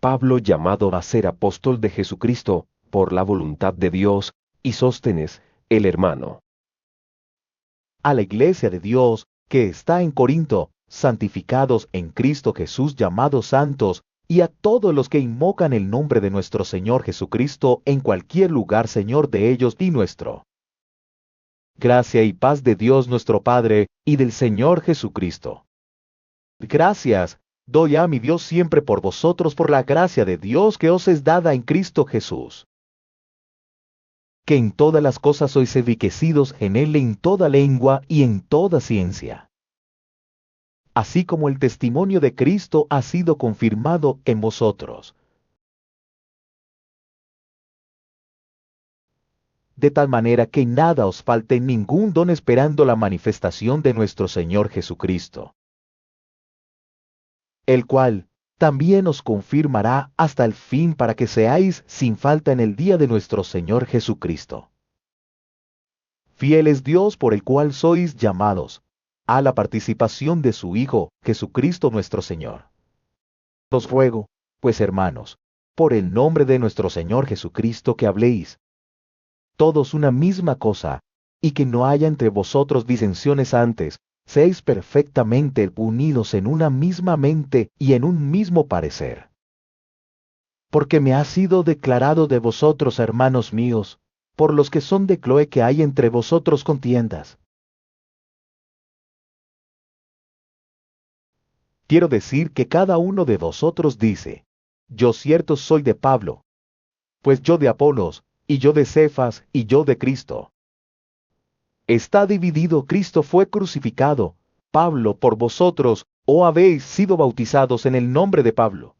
Pablo, llamado a ser apóstol de Jesucristo, por la voluntad de Dios, y Sóstenes, el hermano. A la iglesia de Dios, que está en Corinto, santificados en Cristo Jesús, llamados santos, y a todos los que invocan el nombre de nuestro Señor Jesucristo en cualquier lugar, Señor de ellos y nuestro. Gracia y paz de Dios nuestro Padre, y del Señor Jesucristo. Gracias doy a mi Dios siempre por vosotros, por la gracia de Dios que os es dada en Cristo Jesús. Que en todas las cosas sois enriquecidos en Él en toda lengua y en toda ciencia. Así como el testimonio de Cristo ha sido confirmado en vosotros. De tal manera que nada os falte ningún don, esperando la manifestación de nuestro Señor Jesucristo, el cual también os confirmará hasta el fin, para que seáis sin falta en el día de nuestro Señor Jesucristo. Fiel es Dios, por el cual sois llamados a la participación de su Hijo, Jesucristo nuestro Señor. Os ruego, pues hermanos, por el nombre de nuestro Señor Jesucristo, que habléis todos una misma cosa, y que no haya entre vosotros disensiones, antes seáis perfectamente unidos en una misma mente y en un mismo parecer. Porque me ha sido declarado de vosotros, hermanos míos, por los que son de Cloé, que hay entre vosotros contiendas. Quiero decir que cada uno de vosotros dice: yo cierto soy de Pablo, pues yo de Apolos, y yo de Cefas, y yo de Cristo. Está dividido, Cristo fue crucificado. Pablo, por vosotros, ¿o habéis sido bautizados en el nombre de Pablo?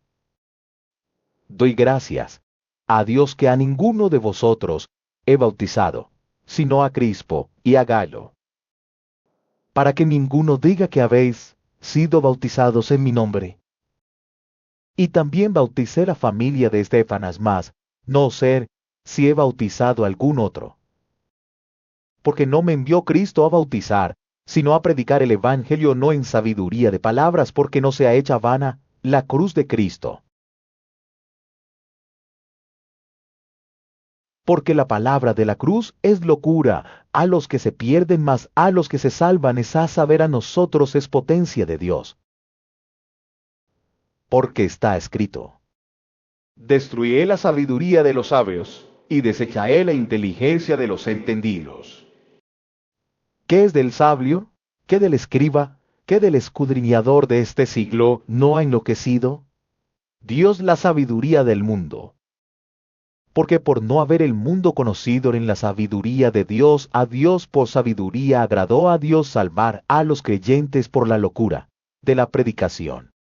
Doy gracias a Dios que a ninguno de vosotros he bautizado, sino a Crispo y a Galo, para que ninguno diga que habéis sido bautizados en mi nombre. Y también bauticé la familia de Estéfanas, más no sé si he bautizado a algún otro. Porque no me envió Cristo a bautizar, sino a predicar el Evangelio, no en sabiduría de palabras, porque no sea hecha vana la cruz de Cristo. Porque la palabra de la cruz es locura a los que se pierden, mas a los que se salvan, es a saber, a nosotros, es potencia de Dios. Porque está escrito: destruiré la sabiduría de los sabios, y desecharé la inteligencia de los entendidos. ¿Qué es del sabio? ¿Qué del escriba? ¿Qué del escudriñador de este siglo no ha enloquecido Dios la sabiduría del mundo? Porque por no haber el mundo conocido en la sabiduría de Dios, a Dios por sabiduría agradó a Dios salvar a los creyentes por la locura de la predicación.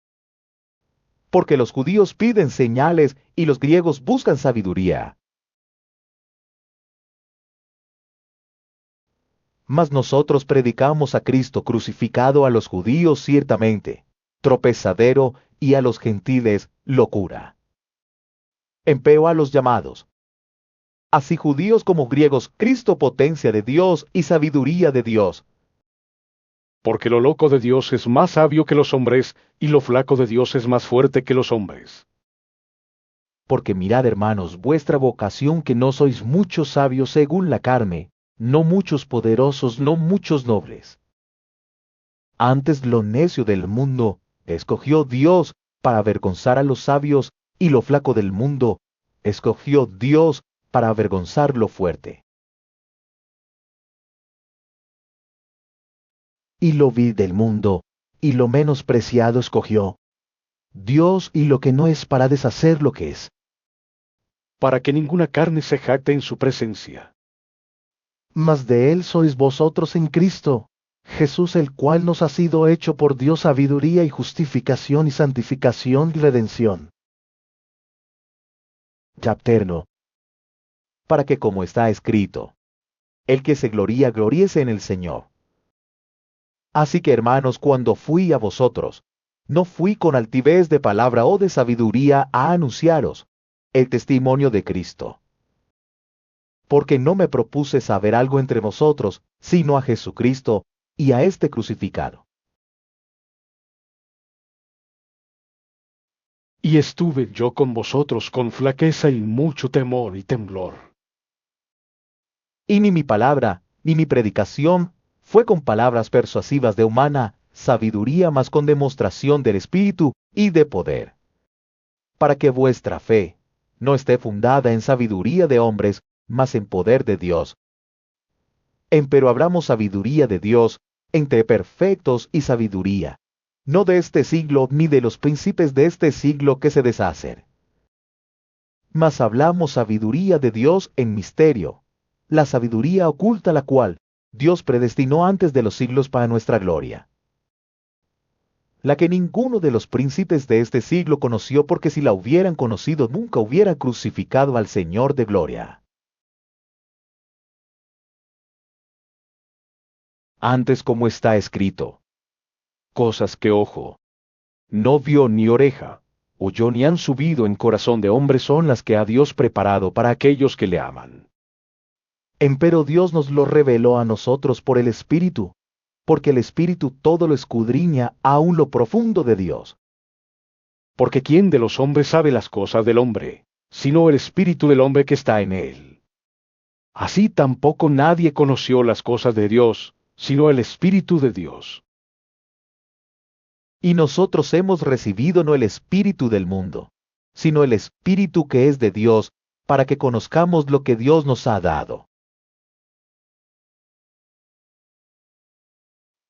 Porque los judíos piden señales y los griegos buscan sabiduría. Mas nosotros predicamos a Cristo crucificado, a los judíos ciertamente tropezadero, y a los gentiles locura. Empero a los llamados, así judíos como griegos, Cristo potencia de Dios y sabiduría de Dios. Porque lo loco de Dios es más sabio que los hombres, y lo flaco de Dios es más fuerte que los hombres. Porque mirad, hermanos, vuestra vocación, que no sois muchos sabios según la carne, no muchos poderosos, no muchos nobles. Antes lo necio del mundo escogió Dios para avergonzar a los sabios, y lo flaco del mundo escogió Dios para avergonzar lo fuerte. Y lo vil del mundo, y lo menospreciado escogió Dios, y lo que no es, para deshacer lo que es, Para que ninguna carne se jacte en su presencia. mas de él sois vosotros en Cristo Jesús, el cual nos ha sido hecho por Dios sabiduría y justificación y santificación y redención. Chapterno. Para que, como está escrito, el que se gloría, gloríese en el Señor. Así que, hermanos, cuando fui a vosotros, no fui con altivez de palabra o de sabiduría a anunciaros el testimonio de Cristo. Porque no me propuse saber algo entre vosotros, sino a Jesucristo y a este crucificado. Y estuve yo con vosotros con flaqueza y mucho temor y temblor. Y ni mi palabra, ni mi predicación, fue con palabras persuasivas de humana sabiduría, mas con demostración del Espíritu y de poder, para que vuestra fe no esté fundada en sabiduría de hombres, mas en poder de Dios. Empero hablamos sabiduría de Dios entre perfectos y sabiduría, no de este siglo ni de los príncipes de este siglo que se deshacen. Mas hablamos sabiduría de Dios en misterio, la sabiduría oculta la cual Dios predestinó antes de los siglos para nuestra gloria, la que ninguno de los príncipes de este siglo conoció, porque si la hubieran conocido nunca hubieran crucificado al Señor de gloria. Antes, como está escrito, Cosas que ojo no vio ni oreja oyó ni han subido en corazón de hombre son las que ha Dios preparado para aquellos que le aman. empero Dios nos lo reveló a nosotros por el Espíritu, porque el Espíritu todo lo escudriña aún lo profundo de Dios. Porque ¿quién de los hombres sabe las cosas del hombre, sino el espíritu del hombre que está en él? Así tampoco nadie conoció las cosas de Dios, sino el Espíritu de Dios. Y nosotros hemos recibido no el espíritu del mundo, sino el Espíritu que es de Dios, para que conozcamos lo que Dios nos ha dado.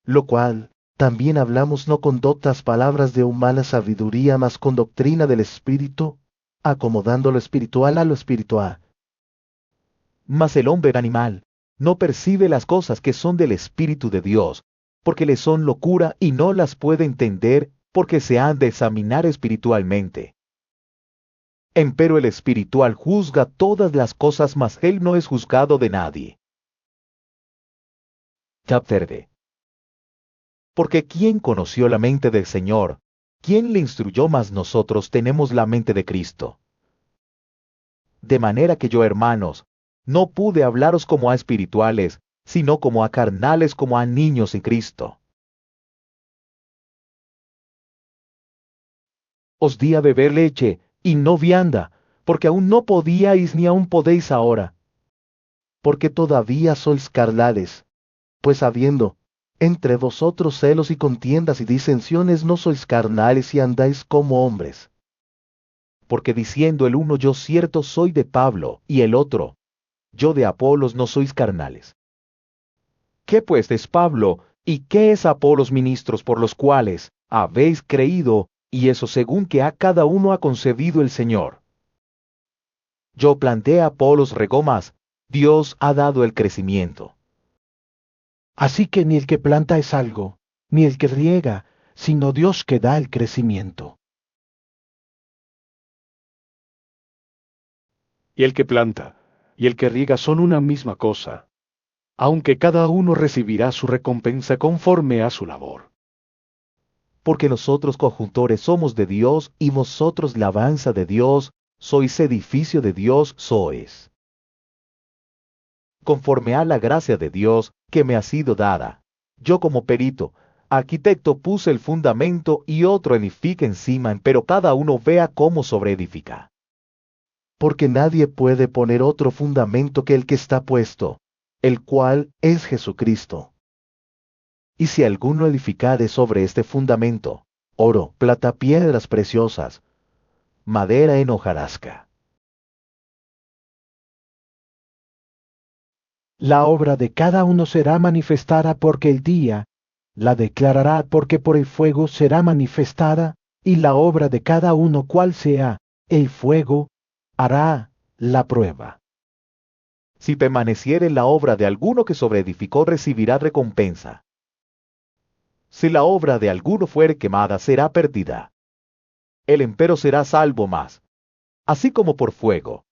Lo cual, también hablamos no con dotas palabras de humana sabiduría, mas con doctrina del Espíritu, acomodando lo espiritual a lo espiritual. Mas el hombre animal no percibe las cosas que son del Espíritu de Dios, porque le son locura y no las puede entender, porque se han de examinar espiritualmente. Empero el espiritual juzga todas las cosas, mas él no es juzgado de nadie. Chapter. Porque ¿quién conoció la mente del Señor? ¿Quién le instruyó? Mas nosotros tenemos la mente de Cristo. De manera que yo, hermanos, no pude hablaros como a espirituales, sino como a carnales, como a niños en Cristo. Os di a beber leche, y no vianda, porque aún no podíais ni aún podéis ahora. Porque todavía sois carnales, pues habiendo entre vosotros celos y contiendas y disensiones, no sois carnales y andáis como hombres. Porque diciendo el uno, yo cierto soy de Pablo, y el otro, yo de Apolos, no sois carnales. ¿Qué pues es Pablo, y qué es Apolos, ministros por los cuales habéis creído, y eso según que a cada uno ha concebido el Señor? Yo planté, Apolos regó, más Dios ha dado el crecimiento. Así que ni el que planta es algo, ni el que riega, sino Dios que da el crecimiento. Y el que planta, y el que riega son una misma cosa, aunque cada uno recibirá su recompensa conforme a su labor. Porque nosotros conjuntores somos de Dios, y vosotros la alabanza de Dios, sois edificio de Dios, sois. Conforme a la gracia de Dios que me ha sido dada, yo como perito, arquitecto puse el fundamento y otro edifica encima, pero cada uno vea cómo sobreedifica. Porque nadie puede poner otro fundamento que el que está puesto, el cual es Jesucristo. Y si alguno edificare sobre este fundamento, oro, plata, piedras preciosas, madera en hojarasca. La obra de cada uno será manifestada, porque el día la declarará, porque por el fuego será manifestada, y la obra de cada uno, cual sea el fuego, hará la prueba. Si permaneciere la obra de alguno que sobreedificó, recibirá recompensa. Si la obra de alguno fuere quemada, será perdida. El empero será salvo más, así como por fuego.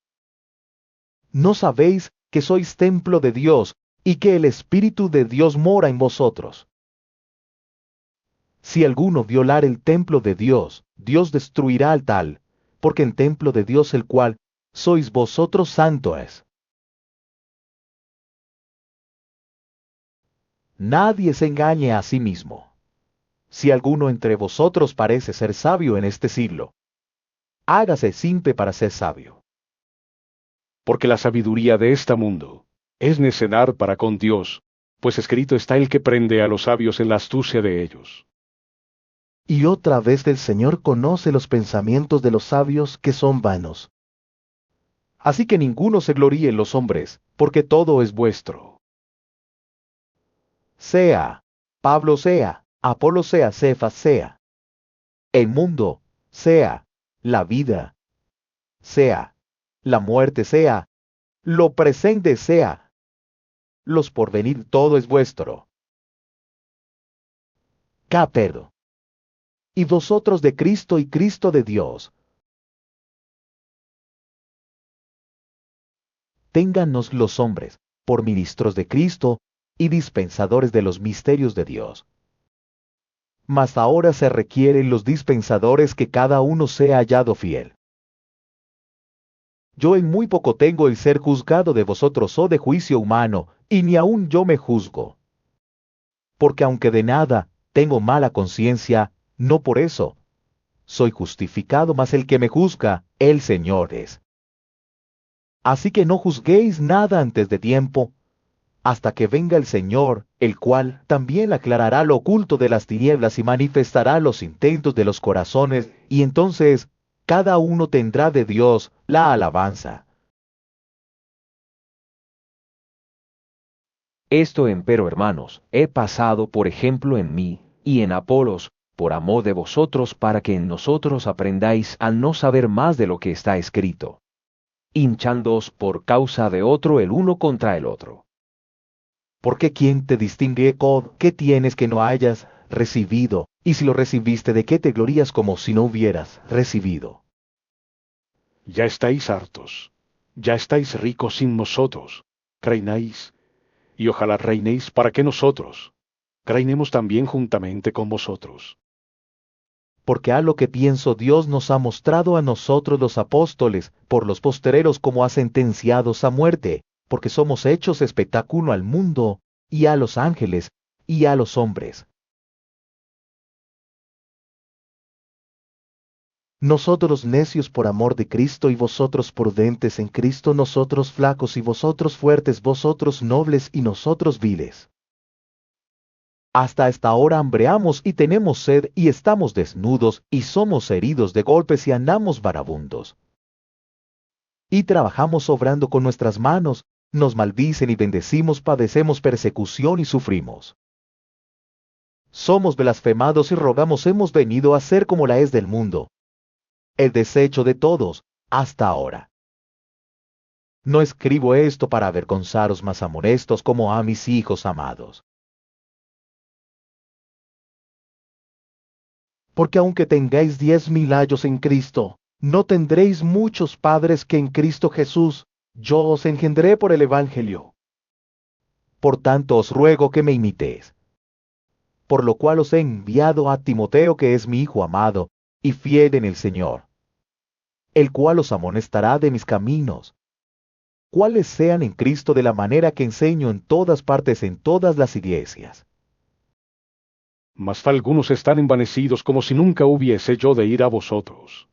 ¿No sabéis que sois templo de Dios, y que el Espíritu de Dios mora en vosotros? Si alguno violar el templo de Dios, Dios destruirá al tal, porque el templo de Dios, el cual sois vosotros, santo es. Nadie se engañe a sí mismo. Si alguno entre vosotros parece ser sabio en este siglo, hágase simple para ser sabio. Porque la sabiduría de este mundo es necedad para con Dios, pues escrito está el que prende a los sabios en la astucia de ellos. Y otra vez el Señor conoce los pensamientos de los sabios que son vanos. Así que ninguno se gloríe en los hombres, porque todo es vuestro. Sea Pablo, sea Apolo, sea Cefas, sea el mundo, sea la vida, sea la muerte, sea lo presente, sea los porvenir, todo es vuestro. Capero. Y vosotros de Cristo y Cristo de Dios. Téngannos los hombres, por ministros de Cristo, y dispensadores de los misterios de Dios. Mas ahora se requieren los dispensadores que cada uno sea hallado fiel. Yo en muy poco tengo el ser juzgado de vosotros o de juicio humano, y ni aun yo me juzgo. Porque aunque de nada tengo mala conciencia, no por eso soy justificado, mas el que me juzga, el Señor es. Así que no juzguéis nada antes de tiempo, hasta que venga el Señor, el cual también aclarará lo oculto de las tinieblas y manifestará los intentos de los corazones, y entonces cada uno tendrá de Dios la alabanza. Esto empero, hermanos, he pasado por ejemplo en mí, y en Apolos, por amor de vosotros, para que en nosotros aprendáis a no saber más de lo que está escrito, hinchándoos por causa de otro el uno contra el otro. Porque ¿quién te distingue, qué tienes que no hayas recibido? Y si lo recibiste, ¿de qué te glorías como si no hubieras recibido? Ya estáis hartos, ya estáis ricos sin nosotros, reináis, y ojalá reinéis para que nosotros reinemos también juntamente con vosotros. Porque a lo que pienso Dios nos ha mostrado a nosotros los apóstoles, por los postreros como a sentenciados a muerte, porque somos hechos espectáculo al mundo, y a los ángeles, y a los hombres. Nosotros necios por amor de Cristo y vosotros prudentes en Cristo, nosotros flacos y vosotros fuertes, vosotros nobles y nosotros viles. Hasta esta hora hambreamos y tenemos sed y estamos desnudos y somos heridos de golpes y andamos varabundos. Y trabajamos obrando con nuestras manos, nos maldicen y bendecimos, padecemos persecución y sufrimos. Somos blasfemados y rogamos, hemos venido a ser como la es del mundo. El desecho de todos, hasta ahora. No escribo esto para avergonzaros, mas amonestos como a mis hijos amados. Porque aunque tengáis 10.000 años en Cristo, no tendréis muchos padres que en Cristo Jesús. Yo os engendré por el Evangelio. Por tanto os ruego que me imitéis. Por lo cual os he enviado a Timoteo, que es mi hijo amado, y fiel en el Señor, el cual os amonestará de mis caminos, cuáles sean en Cristo de la manera que enseño en todas partes en todas las iglesias. Mas algunos están envanecidos como si nunca hubiese yo de ir a vosotros.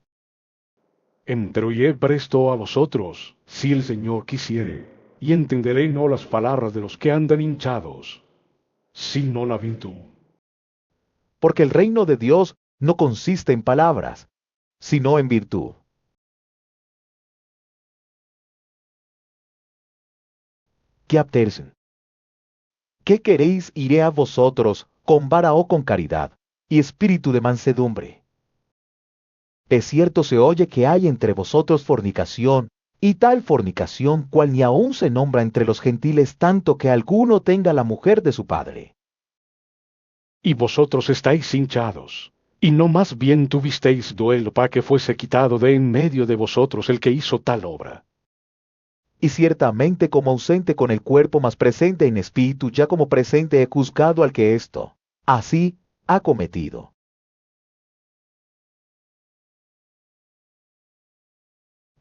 Entroyé presto a vosotros, si el Señor quisiere, y entenderé no las palabras de los que andan hinchados, sino la virtud. Porque el reino de Dios no consiste en palabras, sino en virtud. ¿Qué aptersen? ¿Qué queréis? Iré a vosotros, con vara o con caridad, y espíritu de mansedumbre. Es cierto, se oye que hay entre vosotros fornicación, y tal fornicación cual ni aun se nombra entre los gentiles, tanto que alguno tenga la mujer de su padre. Y vosotros estáis hinchados, y no más bien tuvisteis duelo para que fuese quitado de en medio de vosotros el que hizo tal obra. Y ciertamente como ausente con el cuerpo, mas presente en espíritu, ya como presente he juzgado al que esto así ha cometido.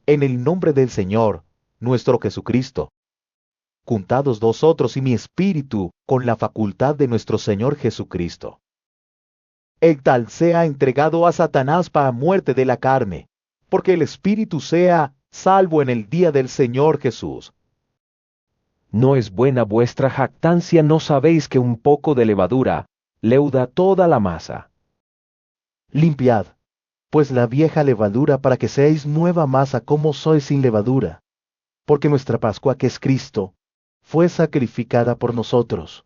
En el nombre del Señor, nuestro Jesucristo, juntados vosotros y mi espíritu con la facultad de nuestro Señor Jesucristo. El tal sea entregado a Satanás para muerte de la carne, porque el espíritu sea salvo en el día del Señor Jesús. ¿No es buena vuestra jactancia? ¿No sabéis que un poco de levadura leuda toda la masa? Limpiad, pues la vieja levadura para que seáis nueva masa como sois sin levadura. Porque nuestra Pascua, que es Cristo, fue sacrificada por nosotros.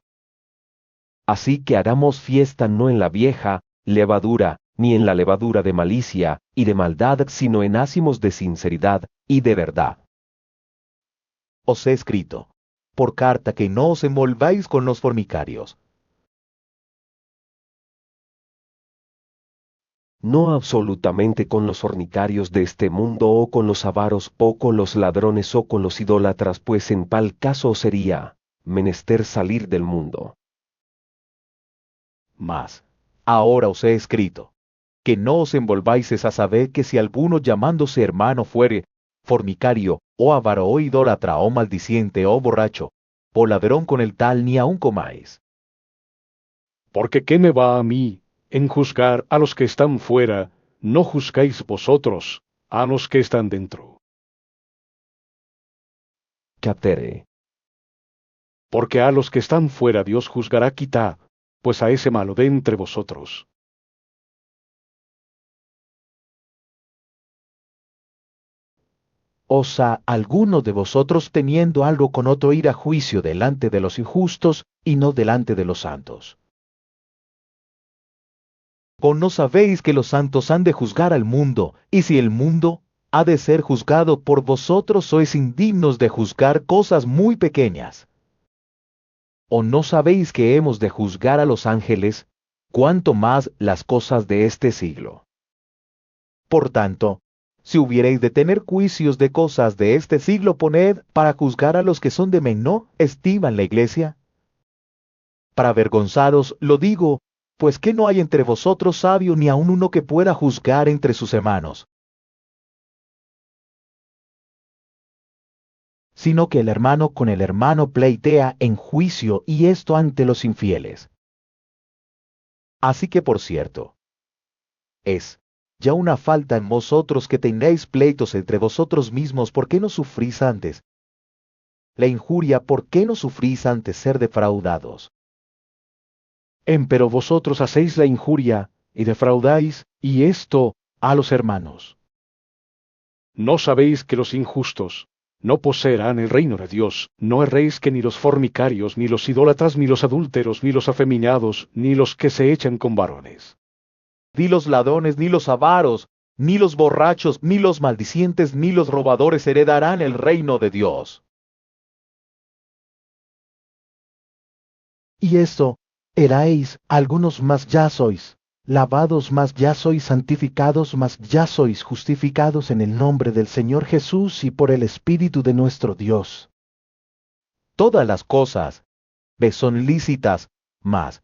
Así que hagamos fiesta no en la vieja levadura, ni en la levadura de malicia y de maldad, sino en ázimos de sinceridad y de verdad. Os he escrito, por carta, que no os envolváis con los fornicarios. No absolutamente con los fornicarios de este mundo, o con los avaros, o con los ladrones, o con los idólatras, pues en tal caso sería menester salir del mundo. Mas, ahora os he escrito, que no os envolváis a saber que si alguno llamándose hermano fuere fornicario, o avaro, o idólatra, o maldiciente, o borracho, o ladrón, con el tal ni aun comáis. Porque ¿qué me va a mí en juzgar a los que están fuera? No juzgáis vosotros a los que están dentro. Captere. Porque a los que están fuera Dios juzgará, quitad, pues a ese malo de entre vosotros. ¿Osa alguno de vosotros teniendo algo con otro ir a juicio delante de los injustos y no delante de los santos? ¿O no sabéis que los santos han de juzgar al mundo, y si el mundo ha de ser juzgado por vosotros, sois indignos de juzgar cosas muy pequeñas? ¿O no sabéis que hemos de juzgar a los ángeles, cuanto más las cosas de este siglo? Por tanto, si hubierais de tener juicios de cosas de este siglo, poned para juzgar a los que son de menor estima en la iglesia. Para avergonzaros lo digo, pues que no hay entre vosotros sabio, ni aun uno que pueda juzgar entre sus hermanos. Sino que el hermano con el hermano pleitea en juicio, y esto ante los infieles. Así que, por cierto, es ya una falta en vosotros que tengáis pleitos entre vosotros mismos. ¿Por qué no sufrís antes la injuria? ¿Por qué no sufrís antes ser defraudados? Empero vosotros hacéis la injuria, y defraudáis, y esto a los hermanos. ¿No sabéis que los injustos no poseerán el reino de Dios? No erréis que ni los fornicarios, ni los idólatras, ni los adúlteros, ni los afeminados, ni los que se echan con varones, Ni los ladrones, ni los avaros, ni los borrachos, ni los maldicientes, ni los robadores heredarán el reino de Dios. Y esto, erais algunos, mas ya sois lavados, mas ya sois santificados, mas ya sois justificados en el nombre del Señor Jesús y por el Espíritu de nuestro Dios. Todas las cosas me son lícitas, mas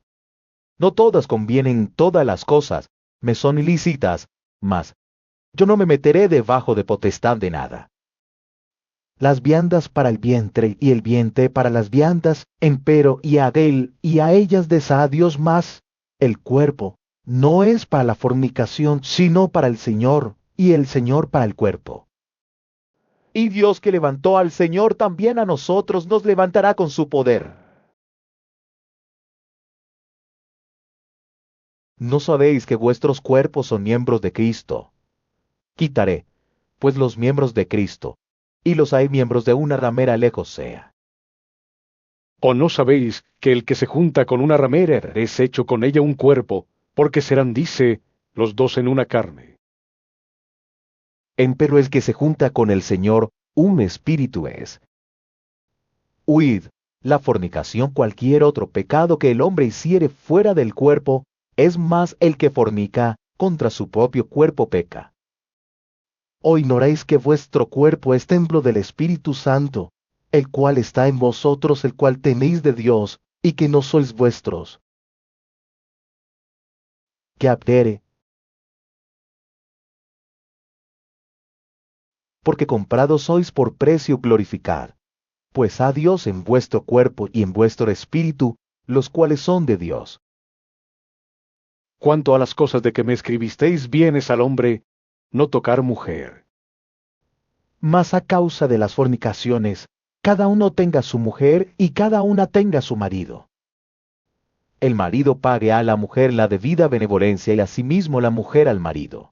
no todas convienen. Todas las cosas me son ilícitas, mas yo no me meteré debajo de potestad de nada. Las viandas para el vientre y el vientre para las viandas, empero y a él y a ellas desea Dios más. El cuerpo no es para la fornicación, sino para el Señor, y el Señor para el cuerpo. Y Dios, que levantó al Señor, también a nosotros nos levantará con su poder. ¿No sabéis que vuestros cuerpos son miembros de Cristo? Quitaré, pues, los miembros de Cristo, y los hay miembros de una ramera, lejos sea. ¿O no sabéis que el que se junta con una ramera es hecho con ella un cuerpo? Porque serán, dice, los dos en una carne. Empero el que se junta con el Señor, un espíritu es. Huid la fornicación. Cualquier otro pecado que el hombre hiciere fuera del cuerpo, es más el que fornica, contra su propio cuerpo peca. ¿O ignoráis que vuestro cuerpo es templo del Espíritu Santo, el cual está en vosotros, el cual tenéis de Dios, y que no sois vuestros? Que abdere. Porque comprados sois por precio, glorificad, pues a Dios en vuestro cuerpo y en vuestro espíritu, los cuales son de Dios. Cuanto a las cosas de que me escribisteis, bienes al hombre, no tocar mujer. Mas a causa de las fornicaciones, cada uno tenga su mujer y cada una tenga su marido. El marido pague a la mujer la debida benevolencia y asimismo la mujer al marido.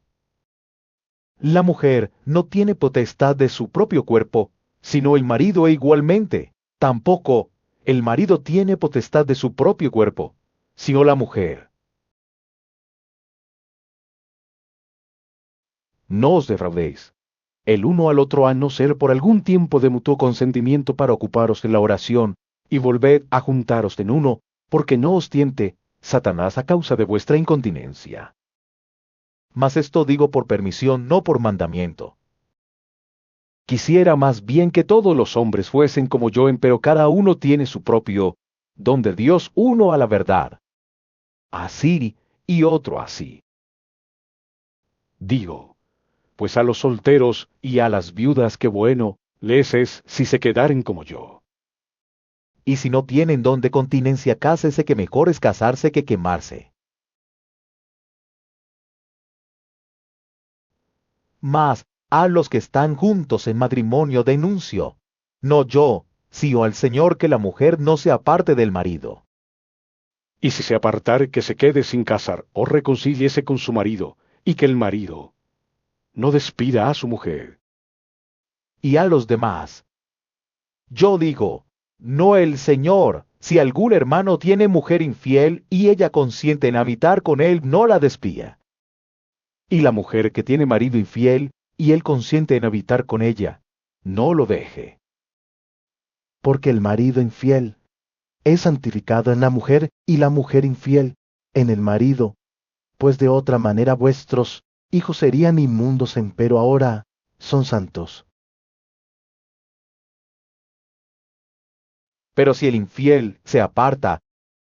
La mujer no tiene potestad de su propio cuerpo, sino el marido e igualmente. Tampoco el marido tiene potestad de su propio cuerpo, sino la mujer. No os defraudéis el uno al otro, a no ser por algún tiempo de mutuo consentimiento para ocuparos en la oración, y volved a juntaros en uno, porque no os tiente Satanás a causa de vuestra incontinencia. Mas esto digo por permisión, no por mandamiento. Quisiera más bien que todos los hombres fuesen como yo, empero cada uno tiene su propio don de Dios, uno a la verdad, así y otro así. Digo, pues a los solteros y a las viudas qué bueno les es si se quedaren como yo. Y si no tienen don de continencia, cásese, que mejor es casarse que quemarse. Mas a los que están juntos en matrimonio denuncio, no yo, sino al Señor, que la mujer no se aparte del marido. Y si se apartare, que se quede sin casar, o reconcíliese con su marido, y que el marido no despida a su mujer. Y a los demás, yo digo, no el Señor, si algún hermano tiene mujer infiel y ella consiente en habitar con él, no la despida. Y la mujer que tiene marido infiel y él consiente en habitar con ella, no lo deje. Porque el marido infiel es santificado en la mujer y la mujer infiel en el marido, pues de otra manera vuestros hijos serían inmundos, empero ahora son santos. Pero si el infiel se aparta,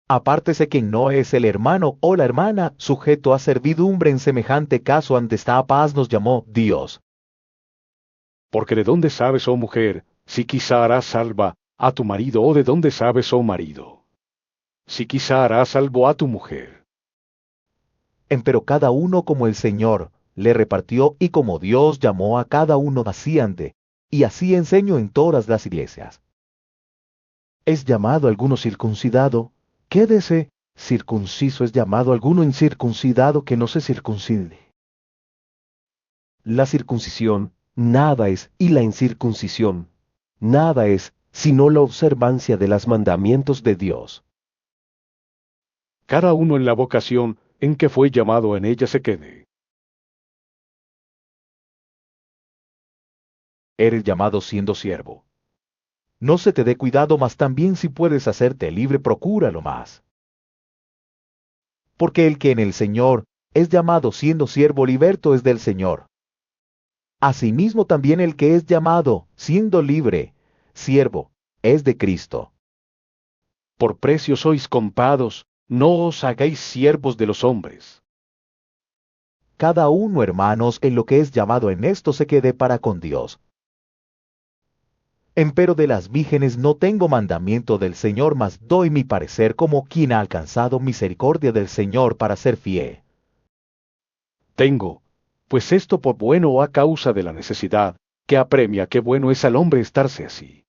apártese quien no es el hermano o la hermana sujeto a servidumbre. En semejante caso ante esta paz nos llamó Dios. Porque de dónde sabes, oh mujer, si quizá harás salva a tu marido, o de dónde sabes, oh marido, si quizá harás salvo a tu mujer. Empero cada uno como el Señor le repartió, y como Dios llamó a cada uno, así ande, y así enseño en todas las iglesias. Es llamado alguno circuncidado, quédese circunciso. Es llamado alguno incircuncidado, que no se circuncide. La circuncisión nada es, y la incircuncisión nada es, sino la observancia de los mandamientos de Dios. Cada uno en la vocación en que fue llamado, en ella se quede. Eres llamado siendo siervo. No se te dé cuidado, mas también si puedes hacerte libre, procúralo más. Porque el que en el Señor es llamado siendo siervo, liberto es del Señor. Asimismo también el que es llamado siendo libre, siervo, es de Cristo. Por precio sois comprados, no os hagáis siervos de los hombres. Cada uno, hermanos, en lo que es llamado en esto se quede para con Dios. Empero de las vírgenes no tengo mandamiento del Señor, mas doy mi parecer como quien ha alcanzado misericordia del Señor para ser fiel. Tengo, pues esto por bueno, a causa de la necesidad, que apremia, qué bueno es al hombre estarse así.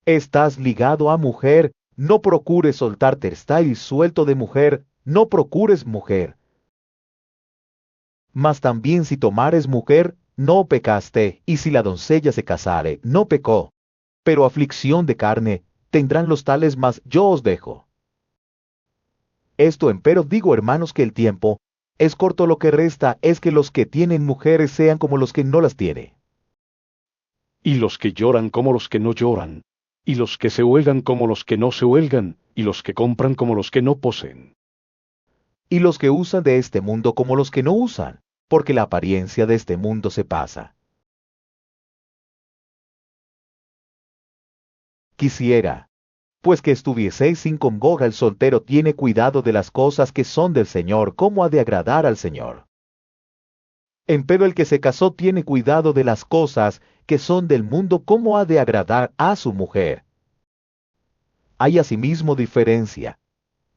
Estás ligado a mujer, no procures soltarte. Estáis suelto de mujer, no procures mujer. Mas también si tomares mujer, no pecaste, y si la doncella se casare, no pecó. Pero aflicción de carne tendrán los tales, mas yo os dejo. Esto empero digo, hermanos, que el tiempo es corto. Lo que resta es que los que tienen mujeres sean como los que no las tienen. Y los que lloran como los que no lloran, y los que se huelgan como los que no se huelgan, y los que compran como los que no poseen. Y los que usan de este mundo como los que no usan, porque la apariencia de este mundo se pasa. Quisiera, pues, que estuvieseis sin congoja. El soltero tiene cuidado de las cosas que son del Señor, cómo ha de agradar al Señor. Empero el que se casó tiene cuidado de las cosas que son del mundo, cómo ha de agradar a su mujer. Hay asimismo diferencia,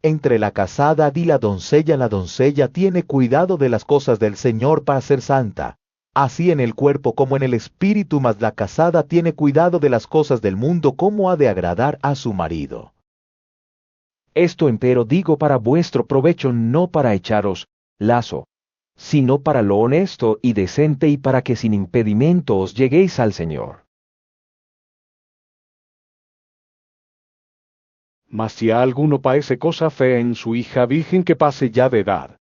entre la casada y la doncella tiene cuidado de las cosas del Señor para ser santa, así en el cuerpo como en el espíritu, mas la casada tiene cuidado de las cosas del mundo como ha de agradar a su marido. Esto empero digo para vuestro provecho, no para echaros lazo, sino para lo honesto y decente, y para que sin impedimento os lleguéis al Señor. Mas si a alguno parece cosa fea en su hija virgen que pase ya de edad,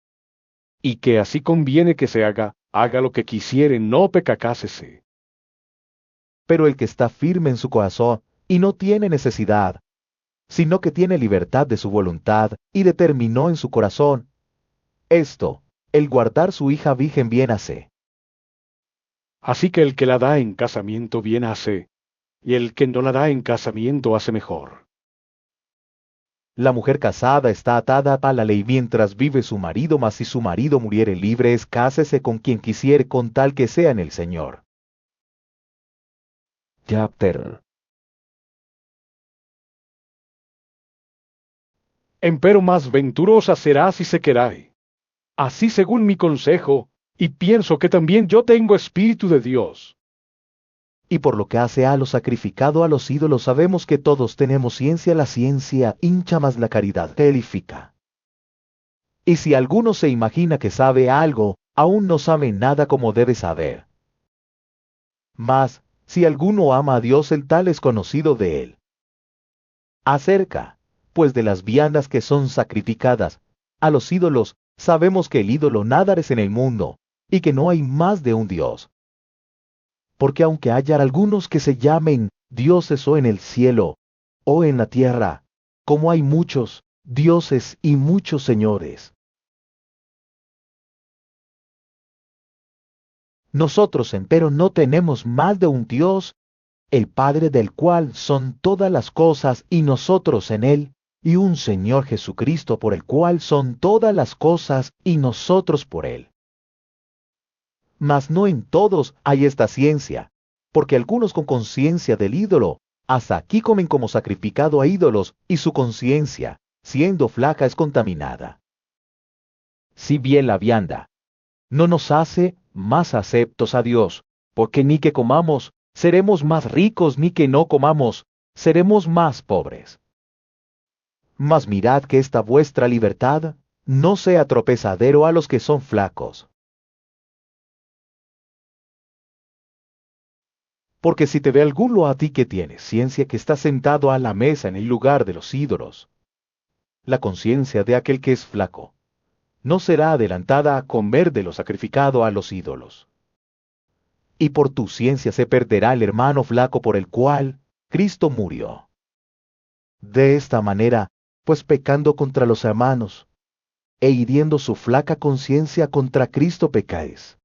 y que así conviene que se haga, haga lo que quisiere, no pecacásese. Pero el que está firme en su corazón, y no tiene necesidad, sino que tiene libertad de su voluntad, y determinó en su corazón, esto, el guardar su hija virgen bien hace. Así que el que la da en casamiento bien hace, y el que no la da en casamiento hace mejor. La mujer casada está atada a la ley mientras vive su marido, mas si su marido muriere libre, cásese con quien quisiere, con tal que sea en el Señor. Chapter. Empero más venturosa será si se quedare. Así según mi consejo, y pienso que también yo tengo espíritu de Dios. Y por lo que hace a lo sacrificado a los ídolos, sabemos que todos tenemos ciencia, la ciencia hincha, más la caridad edifica. Y si alguno se imagina que sabe algo, aún no sabe nada como debe saber. Mas, si alguno ama a Dios, el tal es conocido de él. Acerca, pues, de las viandas que son sacrificadas a los ídolos, sabemos que el ídolo nada es en el mundo, y que no hay más de un Dios. Porque aunque haya algunos que se llamen dioses o en el cielo, o en la tierra, como hay muchos dioses y muchos señores, nosotros empero no tenemos más de un Dios, el Padre, del cual son todas las cosas, y nosotros en él, y un Señor Jesucristo, por el cual son todas las cosas, y nosotros por él. Mas no en todos hay esta ciencia, porque algunos con conciencia del ídolo, hasta aquí comen como sacrificado a ídolos, y su conciencia, siendo flaca, es contaminada. Si bien la vianda no nos hace más aceptos a Dios, porque ni que comamos, seremos más ricos, ni que no comamos, seremos más pobres. Mas mirad que esta vuestra libertad no sea tropezadero a los que son flacos. Porque si te ve alguno a ti que tienes ciencia, que está sentado a la mesa en el lugar de los ídolos, la conciencia de aquel que es flaco no será adelantada a comer de lo sacrificado a los ídolos. Y por tu ciencia se perderá el hermano flaco por el cual Cristo murió. De esta manera, pues pecando contra los hermanos, e hiriendo su flaca conciencia, contra Cristo pecáis.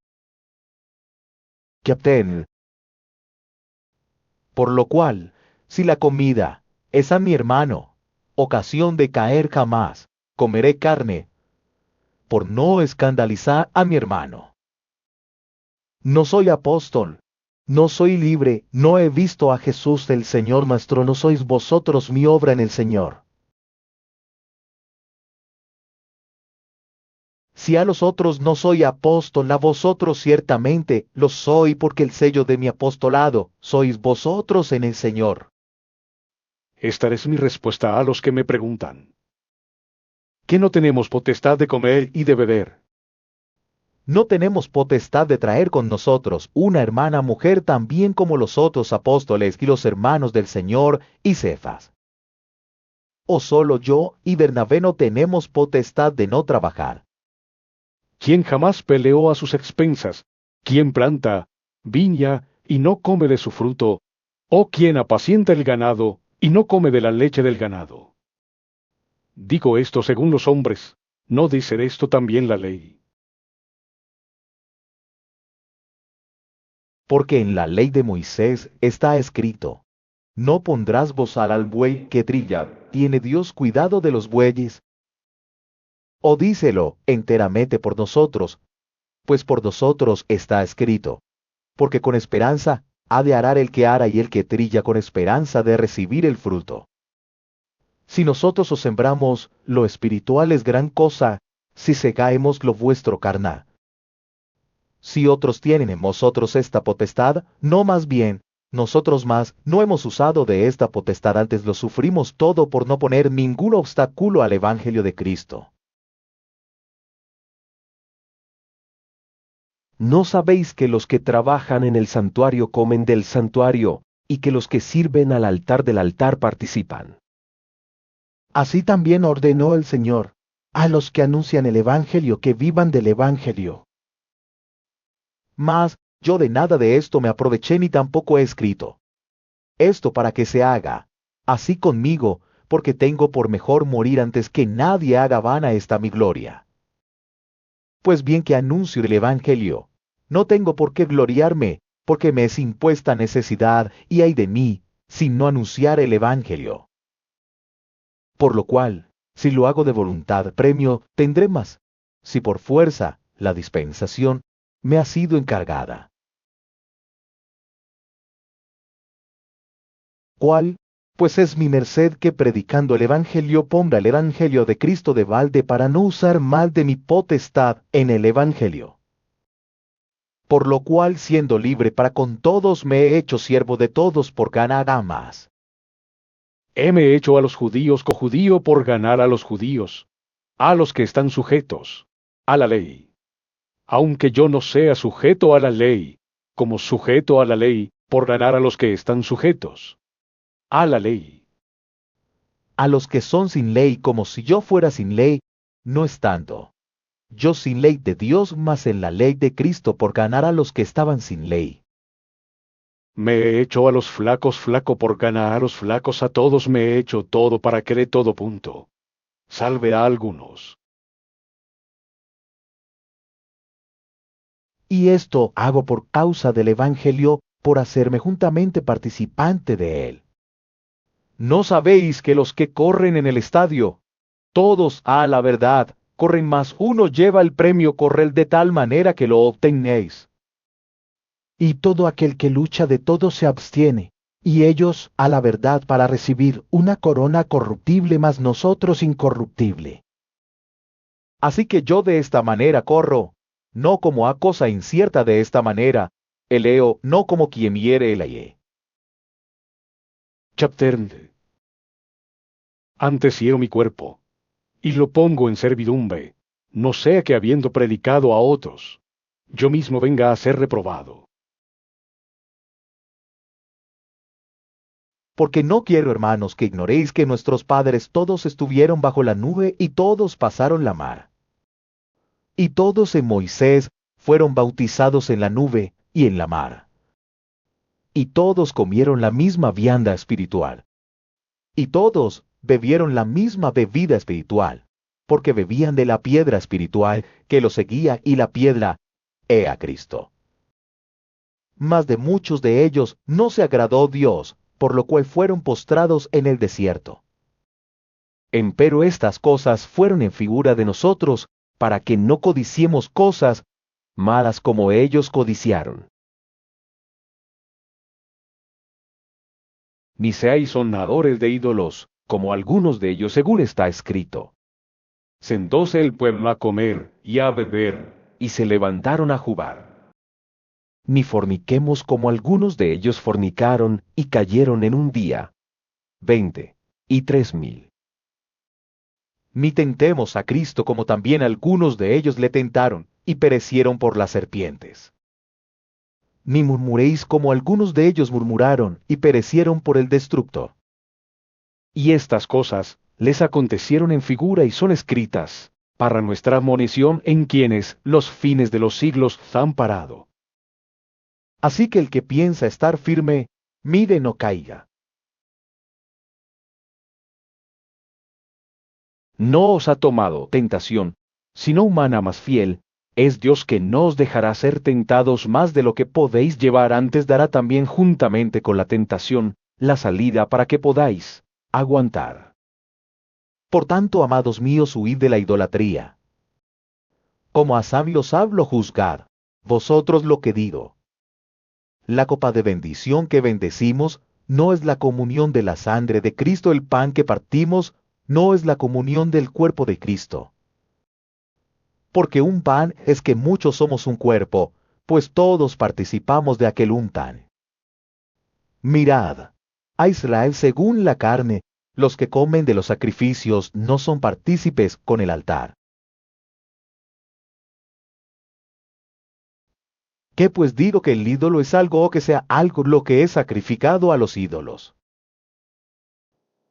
Captain. Por lo cual, si la comida es a mi hermano ocasión de caer, jamás comeré carne, por no escandalizar a mi hermano. No soy apóstol, no soy libre, no he visto a Jesús el Señor, Maestro, no sois vosotros mi obra en el Señor. Si a los otros no soy apóstol, a vosotros ciertamente lo soy, porque el sello de mi apostolado sois vosotros en el Señor. Esta es mi respuesta a los que me preguntan. ¿Que no tenemos potestad de comer y de beber? No tenemos potestad de traer con nosotros una hermana mujer, también como los otros apóstoles y los hermanos del Señor y Cefas. ¿O solo yo y Bernabé no tenemos potestad de no trabajar? ¿Quién jamás peleó a sus expensas? ¿Quién planta viña y no come de su fruto? ¿O quién apacienta el ganado y no come de la leche del ganado? Digo esto según los hombres, ¿no dice esto también la ley? Porque en la ley de Moisés está escrito: no pondrás bozal al buey que trilla, ¿tiene Dios cuidado de los bueyes? O díselo enteramente por nosotros, pues por nosotros está escrito: porque con esperanza ha de arar el que ara, y el que trilla con esperanza de recibir el fruto. Si nosotros os sembramos lo espiritual es gran cosa, si segaemos lo vuestro carnal. Si otros tienen en vosotros esta potestad, no más bien, nosotros más no hemos usado de esta potestad, antes lo sufrimos todo por no poner ningún obstáculo al Evangelio de Cristo. ¿No sabéis que los que trabajan en el santuario comen del santuario, y que los que sirven al altar del altar participan? Así también ordenó el Señor a los que anuncian el Evangelio que vivan del Evangelio. Mas, yo de nada de esto me aproveché ni tampoco he escrito. Esto para que se haga, así conmigo, porque tengo por mejor morir antes que nadie haga vana esta mi gloria. Pues bien que anuncio el Evangelio, no tengo por qué gloriarme, porque me es impuesta necesidad, y ay de mí, si no anunciar el Evangelio. Por lo cual, si lo hago de voluntad, premio tendré más. Si por fuerza, la dispensación me ha sido encargada. ¿Cuál? Pues es mi merced que predicando el Evangelio ponga el Evangelio de Cristo de balde para no usar mal de mi potestad en el Evangelio. Por lo cual, siendo libre para con todos, me he hecho siervo de todos por ganar a más. Heme hecho a los judíos cojudío por ganar a los judíos, a los que están sujetos a la ley. Aunque yo no sea sujeto a la ley, como sujeto a la ley, por ganar a los que están sujetos a la ley. A los que son sin ley, como si yo fuera sin ley, no estando yo sin ley de Dios, mas en la ley de Cristo por ganar a los que estaban sin ley. Me he hecho a los flacos flaco por ganar a los flacos, a todos me he hecho todo para que de todo punto salve a algunos. Y esto hago por causa del Evangelio, por hacerme juntamente participante de él. ¿No sabéis que los que corren en el estadio, todos a la verdad, corren, mas uno lleva el premio? Corred de tal manera que lo obtenéis. Y todo aquel que lucha de todo se abstiene, y ellos a la verdad para recibir una corona corruptible, mas nosotros incorruptible. Así que yo de esta manera corro, no como a cosa incierta, de esta manera eleo, no como quien hiere el aye. Chapter. Antes hiero mi cuerpo, y lo pongo en servidumbre, no sea que habiendo predicado a otros, yo mismo venga a ser reprobado. Porque no quiero, hermanos, que ignoréis que nuestros padres todos estuvieron bajo la nube y todos pasaron la mar. Y todos en Moisés fueron bautizados en la nube y en la mar. Y todos comieron la misma vianda espiritual. Y todos bebieron la misma bebida espiritual, porque bebían de la piedra espiritual que los seguía, y la piedra a Cristo. Mas de muchos de ellos no se agradó Dios, por lo cual fueron postrados en el desierto. Empero estas cosas fueron en figura de nosotros, para que no codiciemos cosas malas como ellos codiciaron. Ni seáis honradores de ídolos, como algunos de ellos, según está escrito. Sentóse el pueblo a comer y a beber, Y se levantaron a jugar. Ni forniquemos como algunos de ellos fornicaron y cayeron en un día. 20. Y 3.000. Ni tentemos a Cristo como también algunos de ellos le tentaron y perecieron por las serpientes. Ni murmuréis como algunos de ellos murmuraron y perecieron por el destructor. y estas cosas les acontecieron en figura y son escritas, para nuestra admonición, en quienes los fines de los siglos han parado. Así que el que piensa estar firme, mire no caiga. No os ha tomado tentación, sino humana, más fiel, es Dios, que no os dejará ser tentados más de lo que podéis llevar, antes dará también juntamente con la tentación la salida para que podáis aguantar. Por tanto, amados míos, huid de la idolatría. Como a sabios hablo, juzgad, vosotros lo que digo. La copa de bendición que bendecimos, no es la comunión de la sangre de Cristo el pan que partimos, no es la comunión del cuerpo de Cristo. Porque un pan es que muchos somos un cuerpo, pues todos participamos de aquel un pan. Mirad, a Israel según la carne, los que comen de los sacrificios no son partícipes con el altar. ¿Qué pues digo que el ídolo es algo o que sea algo lo que es sacrificado a los ídolos?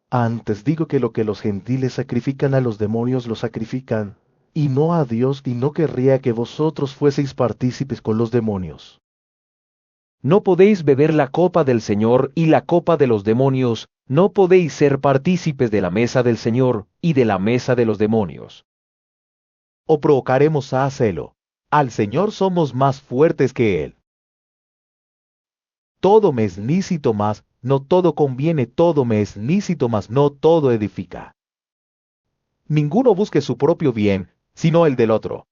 Antes digo que lo que los gentiles sacrifican a los demonios lo sacrifican, y no a Dios, y no querría que vosotros fueseis partícipes con los demonios. No podéis beber la copa del Señor y la copa de los demonios, no podéis ser partícipes de la mesa del Señor y de la mesa de los demonios. ¿O provocaremos a celo? Al Señor somos más fuertes que Él. Todo me es lícito, mas no todo conviene, todo me es lícito, mas no todo edifica. Ninguno busque su propio bien, sino el del otro.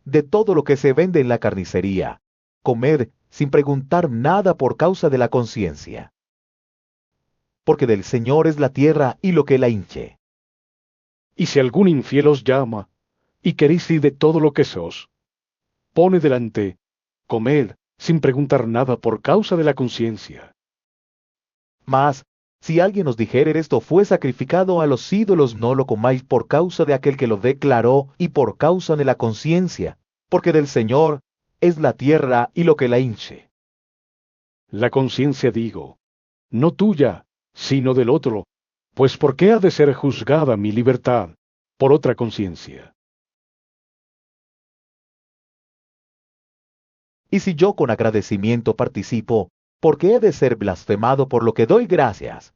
De todo lo que se vende en la carnicería, comed sin preguntar nada por causa de la conciencia. Porque del Señor es la tierra y lo que la hinche. Y si algún infiel os llama, y queréis ir de todo lo que sos, pone delante, comed, sin preguntar nada por causa de la conciencia. Mas, si alguien os dijere esto fue sacrificado a los ídolos, no lo comáis por causa de aquel que lo declaró y por causa de la conciencia, porque del Señor es la tierra y lo que la hinche. La conciencia digo, no tuya, sino del otro, pues ¿por qué ha de ser juzgada mi libertad por otra conciencia? Y si yo con agradecimiento participo, ¿por qué he de ser blasfemado por lo que doy gracias?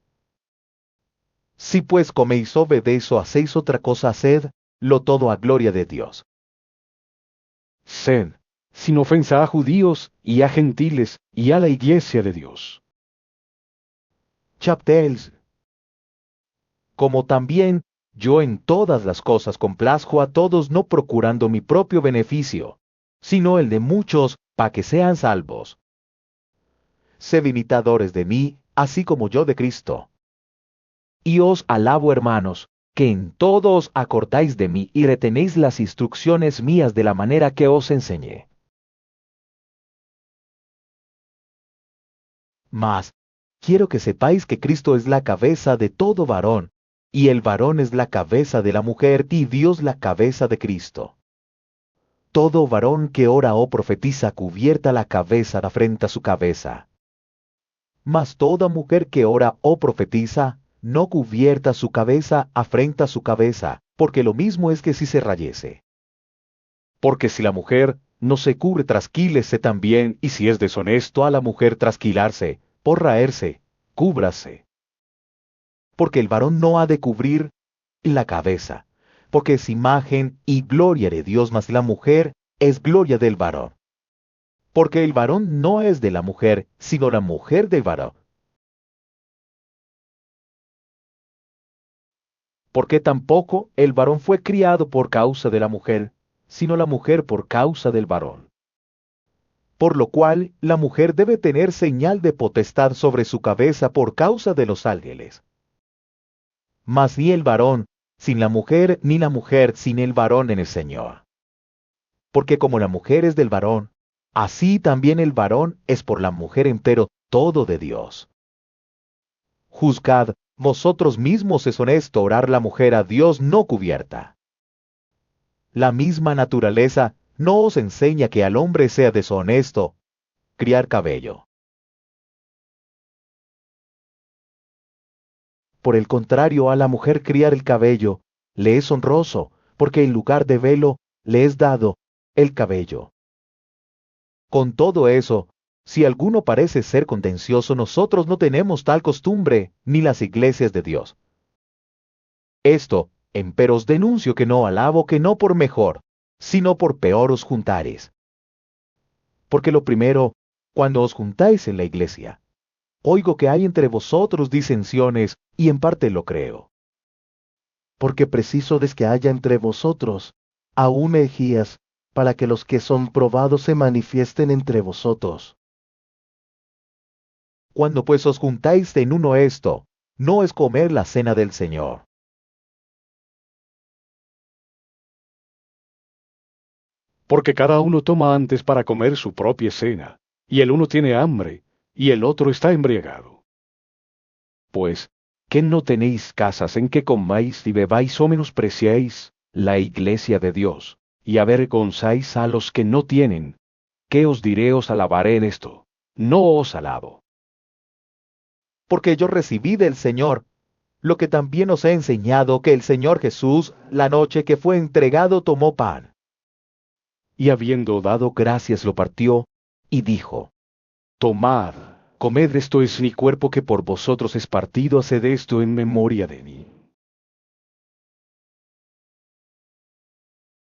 Si pues coméis o bebéis o hacéis otra cosa, haced lo todo a gloria de Dios. Sed, sin ofensa a judíos y a gentiles y a la iglesia de Dios. Chaptels. Como también yo en todas las cosas complazco a todos, no procurando mi propio beneficio, sino el de muchos, para que sean salvos. Sed imitadores de mí, así como yo de Cristo. Y os alabo, hermanos, que en todo os acordáis de mí y retenéis las instrucciones mías de la manera que os enseñé. Mas, quiero que sepáis que Cristo es la cabeza de todo varón, y el varón es la cabeza de la mujer, y Dios la cabeza de Cristo. Todo varón que ora o profetiza cubierta la cabeza afrenta su cabeza. Mas toda mujer que ora o profetiza, no cubierta su cabeza afrenta su cabeza, porque lo mismo es que si se rayese. Porque si la mujer no se cubre, trasquílese también, y si es deshonesto a la mujer trasquilarse, por raerse, cúbrase. Porque el varón no ha de cubrir la cabeza, porque es imagen y gloria de Dios, mas la mujer es gloria del varón. Porque el varón no es de la mujer, sino la mujer del varón. Porque tampoco el varón fue criado por causa de la mujer, sino la mujer por causa del varón. Por lo cual la mujer debe tener señal de potestad sobre su cabeza por causa de los ángeles. Mas ni el varón sin la mujer, ni la mujer sin el varón en el Señor. Porque como la mujer es del varón, así también el varón es por la mujer entero todo de Dios. Juzgad vosotros mismos, es honesto orar la mujer a Dios no cubierta. La misma naturaleza no os enseña que al hombre sea deshonesto criar cabello. Por el contrario, a la mujer criar el cabello le es honroso, porque en lugar de velo le es dado el cabello. Con todo eso, si alguno parece ser contencioso, nosotros no tenemos tal costumbre, ni las iglesias de Dios. Esto, empero os denuncio que no alabo, que no por mejor, sino por peor os juntares. Porque lo primero, cuando os juntáis en la iglesia, oigo que hay entre vosotros disensiones, y en parte lo creo. Porque preciso es que haya entre vosotros aún herejías, para que los que son probados se manifiesten entre vosotros. Cuando pues os juntáis en uno esto, no es comer la cena del Señor. Porque cada uno toma antes para comer su propia cena, y el uno tiene hambre, y el otro está embriagado. Pues, ¿qué no tenéis casas en que comáis y bebáis o menospreciáis la iglesia de Dios, y avergonzáis a los que no tienen? ¿Qué os diré? Os alabaré en esto. No os alabo. Porque yo recibí del Señor lo que también os he enseñado, que el Señor Jesús, la noche que fue entregado, tomó pan. Y habiendo dado gracias lo partió, y dijo, Tomad, comed, esto es mi cuerpo que por vosotros es partido, haced esto en memoria de mí.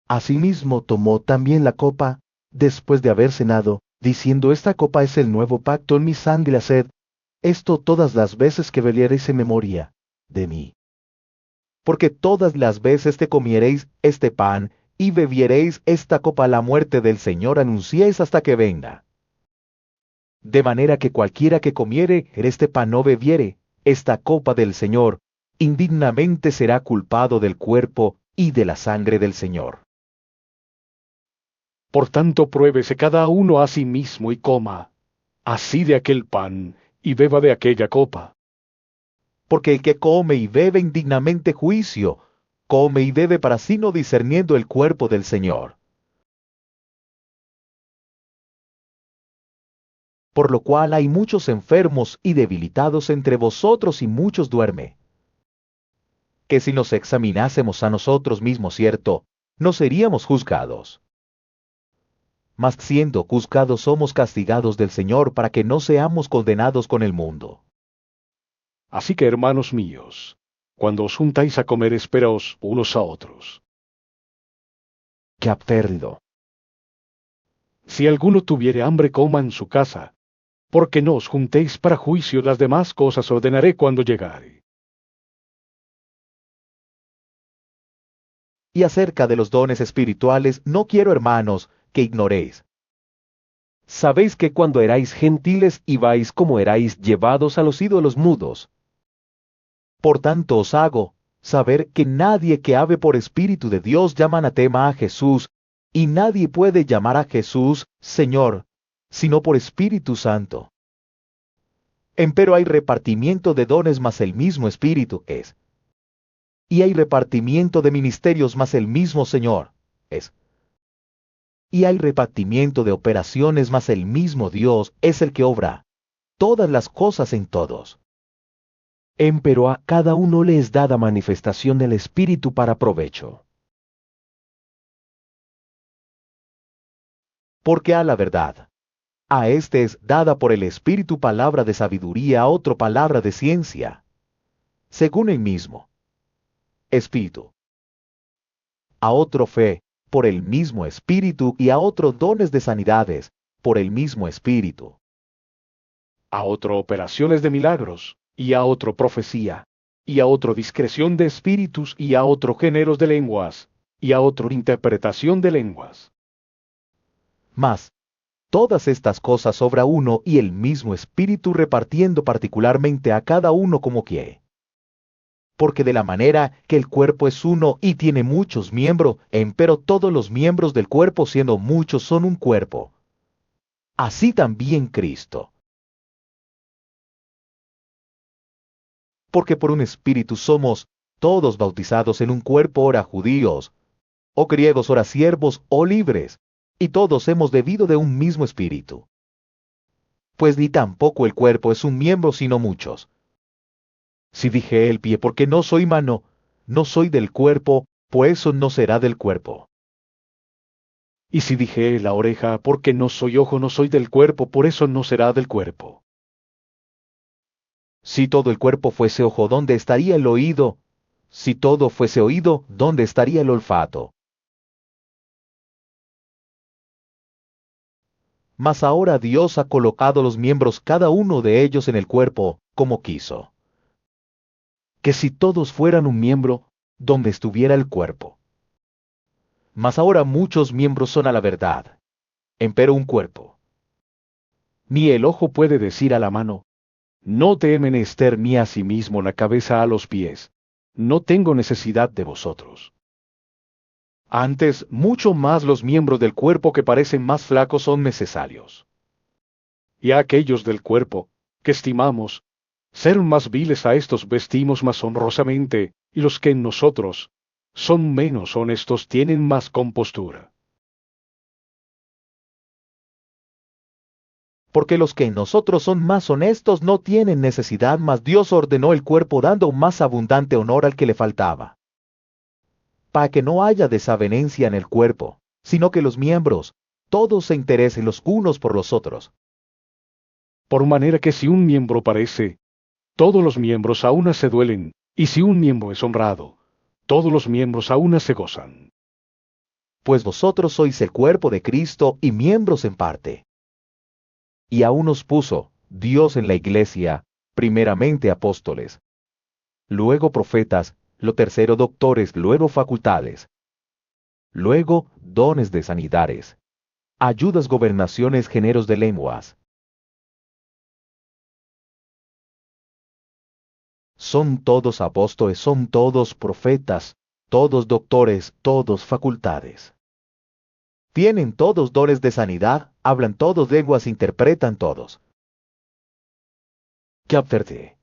Asimismo tomó también la copa, después de haber cenado, diciendo: Esta copa es el nuevo pacto en mi sangre, haced esto todas las veces que bebiereis en memoria de mí. Porque todas las veces que comiereis este pan y bebiereis esta copa, la muerte del Señor anunciéis hasta que venga. De manera que cualquiera que comiere este pan o bebiere esta copa del Señor, indignamente será culpado del cuerpo y de la sangre del Señor. Por tanto, pruébese cada uno a sí mismo y coma, así de aquel pan, y beba de aquella copa. Porque el que come y bebe indignamente juicio, come y bebe para sí, no discerniendo el cuerpo del Señor. Por lo cual hay muchos enfermos y debilitados entre vosotros, y muchos duermen. Que si nos examinásemos a nosotros mismos, cierto, no seríamos juzgados. Mas siendo juzgados somos castigados del Señor, para que no seamos condenados con el mundo. Así que, hermanos míos, cuando os juntáis a comer, esperaos unos a otros. ¡Qué absurdo! Si alguno tuviere hambre, coma en su casa, porque no os juntéis para juicio. Las demás cosas ordenaré cuando llegare. Y acerca de los dones espirituales, no quiero, hermanos, que ignoréis. Sabéis que cuando erais gentiles ibais como erais llevados a los ídolos mudos. Por tanto os hago saber que nadie que hable por Espíritu de Dios llama anatema a Jesús, y nadie puede llamar a Jesús Señor, sino por Espíritu Santo. Empero hay repartimiento de dones, mas el mismo Espíritu es. Y hay repartimiento de ministerios, mas el mismo Señor es. Y hay repartimiento de operaciones, mas el mismo Dios es el que obra todas las cosas en todos. Empero a cada uno le es dada manifestación del Espíritu para provecho. Porque a la verdad, a este es dada por el Espíritu palabra de sabiduría, a otro palabra de ciencia, según el mismo Espíritu. A otro fe, por el mismo Espíritu, y a otro dones de sanidades, por el mismo Espíritu. A otro operaciones de milagros, y a otro profecía, y a otro discreción de espíritus, y a otro géneros de lenguas, y a otro interpretación de lenguas. Mas, todas estas cosas obra uno y el mismo Espíritu, repartiendo particularmente a cada uno como quiere. Porque de la manera que el cuerpo es uno y tiene muchos miembros, empero todos los miembros del cuerpo, siendo muchos, son un cuerpo. Así también Cristo. Porque por un Espíritu somos todos bautizados en un cuerpo, ora judíos, o griegos, ora siervos, o libres, y todos hemos bebido de un mismo Espíritu. Pues ni tampoco el cuerpo es un miembro, sino muchos. Si dije el pie, porque no soy mano, no soy del cuerpo, pues eso no será del cuerpo. Y si dije la oreja, porque no soy ojo, no soy del cuerpo, por eso no será del cuerpo. Si todo el cuerpo fuese ojo, ¿dónde estaría el oído? Si todo fuese oído, ¿dónde estaría el olfato? Mas ahora Dios ha colocado los miembros, cada uno de ellos, en el cuerpo, como quiso. Que si todos fueran un miembro, ¿dónde estuviera el cuerpo? Mas ahora muchos miembros son a la verdad, empero un cuerpo. Ni el ojo puede decir a la mano, no te he menester ni a sí mismo la cabeza a los pies, no tengo necesidad de vosotros. Antes, mucho más los miembros del cuerpo que parecen más flacos son necesarios. Y a aquellos del cuerpo, que estimamos, ser más viles a estos vestimos más honrosamente, y los que en nosotros son menos honestos tienen más compostura. Porque los que en nosotros son más honestos no tienen necesidad, mas Dios ordenó el cuerpo dando más abundante honor al que le faltaba. Para que no haya desavenencia en el cuerpo, sino que los miembros, todos se interesen los unos por los otros. Por manera que si un miembro parece, todos los miembros a una se duelen, y si un miembro es honrado, todos los miembros a una se gozan. Pues vosotros sois el cuerpo de Cristo y miembros en parte. Y aún nos puso Dios en la iglesia, primeramente apóstoles, luego profetas, lo tercero doctores, luego facultades, luego dones de sanidades, ayudas, gobernaciones, géneros de lenguas. Son todos apóstoles, son todos profetas, todos doctores, todos facultades. Tienen todos dones de sanidad, hablan todos lenguas, interpretan todos. ¿Qué aperte?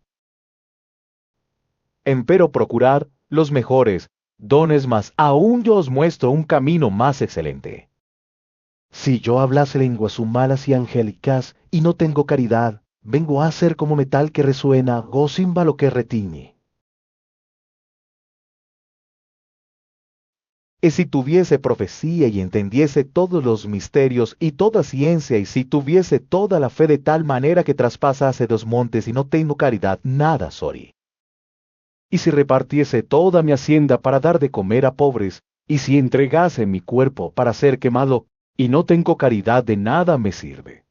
Empero procurad los mejores dones, más aún yo os muestro un camino más excelente. Si yo hablase lenguas humanas y angélicas, y no tengo caridad, vengo a ser como metal que resuena o címbalo que retiñe. Y si tuviese profecía y entendiese todos los misterios y toda ciencia, y si tuviese toda la fe de tal manera que traspasase 2 montes y no tengo caridad, nada soy. Y si repartiese toda mi hacienda para dar de comer a pobres, y si entregase mi cuerpo para ser quemado, y no tengo caridad, de nada me sirve.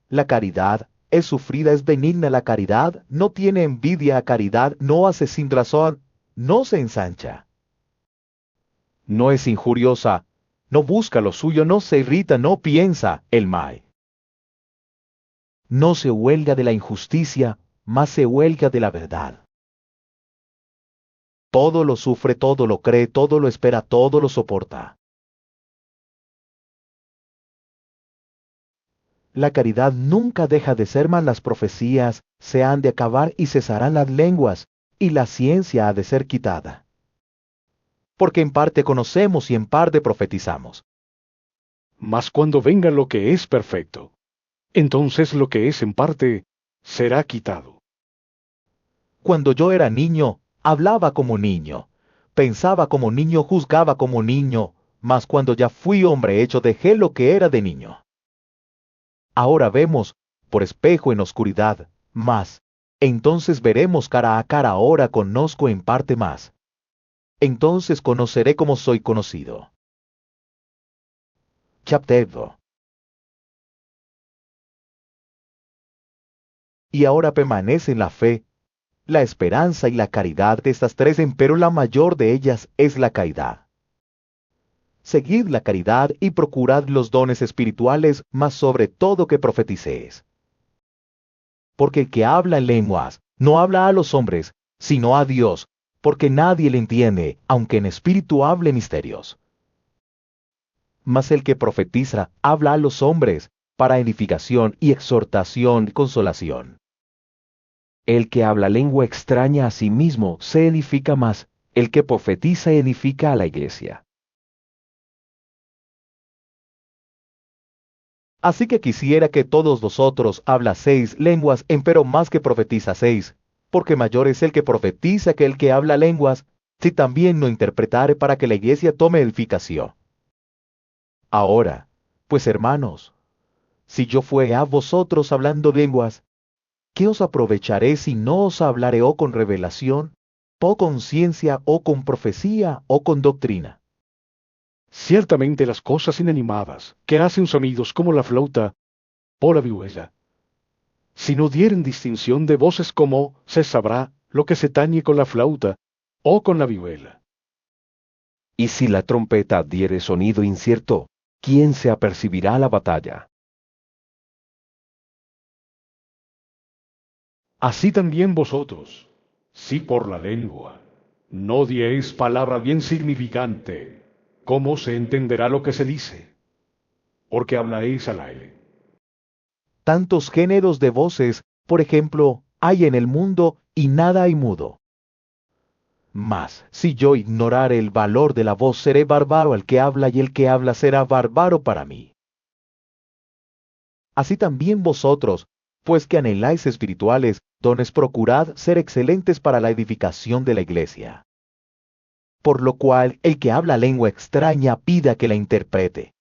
La caridad es sufrida, es benigna. La caridad no tiene envidia. A caridad no hace sin razón, no se ensancha. No es injuriosa, no busca lo suyo, no se irrita, no piensa el mal. No se huelga de la injusticia, mas se huelga de la verdad. Todo lo sufre, todo lo cree, todo lo espera, todo lo soporta. La caridad nunca deja de ser, mas las profecías se han de acabar y cesarán las lenguas, y la ciencia ha de ser quitada. Porque en parte conocemos y en parte profetizamos. Mas cuando venga lo que es perfecto, entonces lo que es en parte será quitado. Cuando yo era niño, hablaba como niño, pensaba como niño, juzgaba como niño, mas cuando ya fui hombre hecho dejé lo que era de niño. Ahora vemos, por espejo en oscuridad, mas, entonces veremos cara a cara. Ahora conozco en parte más. Entonces conoceré como soy conocido. Chapter. Y ahora permanecen la fe, la esperanza y la caridad, de estas 3, empero la mayor de ellas es la caridad. Seguid la caridad y procurad los dones espirituales, mas sobre todo que profeticéis. Porque el que habla en lenguas, no habla a los hombres, sino a Dios, porque nadie le entiende, aunque en espíritu hable misterios. Mas el que profetiza habla a los hombres, para edificación y exhortación y consolación. El que habla lengua extraña a sí mismo se edifica más, el que profetiza edifica a la iglesia. Así que quisiera que todos vosotros hablaseis lenguas, empero más que profetizaseis, porque mayor es el que profetiza que el que habla lenguas, si también no interpretare, para que la iglesia tome edificación. Ahora, pues hermanos, si yo fuere a vosotros hablando lenguas, ¿qué os aprovecharé si no os hablaré o con revelación, o con ciencia, o con profecía, o con doctrina? Ciertamente las cosas inanimadas, que hacen sonidos como la flauta o la vihuela, si no dieren distinción de voces, ¿cómo se sabrá lo que se tañe con la flauta o con la vihuela? Y si la trompeta diere sonido incierto, ¿quién se apercibirá la batalla? Así también vosotros, si por la lengua no dieis palabra bien significante, ¿cómo se entenderá lo que se dice? Porque hablaréis al aire. Tantos géneros de voces, por ejemplo, hay en el mundo y nada hay mudo. Mas, si yo ignorare el valor de la voz, seré bárbaro al que habla y el que habla será bárbaro para mí. Así también vosotros, pues que anheláis espirituales dones, procurad ser excelentes para la edificación de la iglesia. Por lo cual, el que habla lengua extraña pida que la interprete.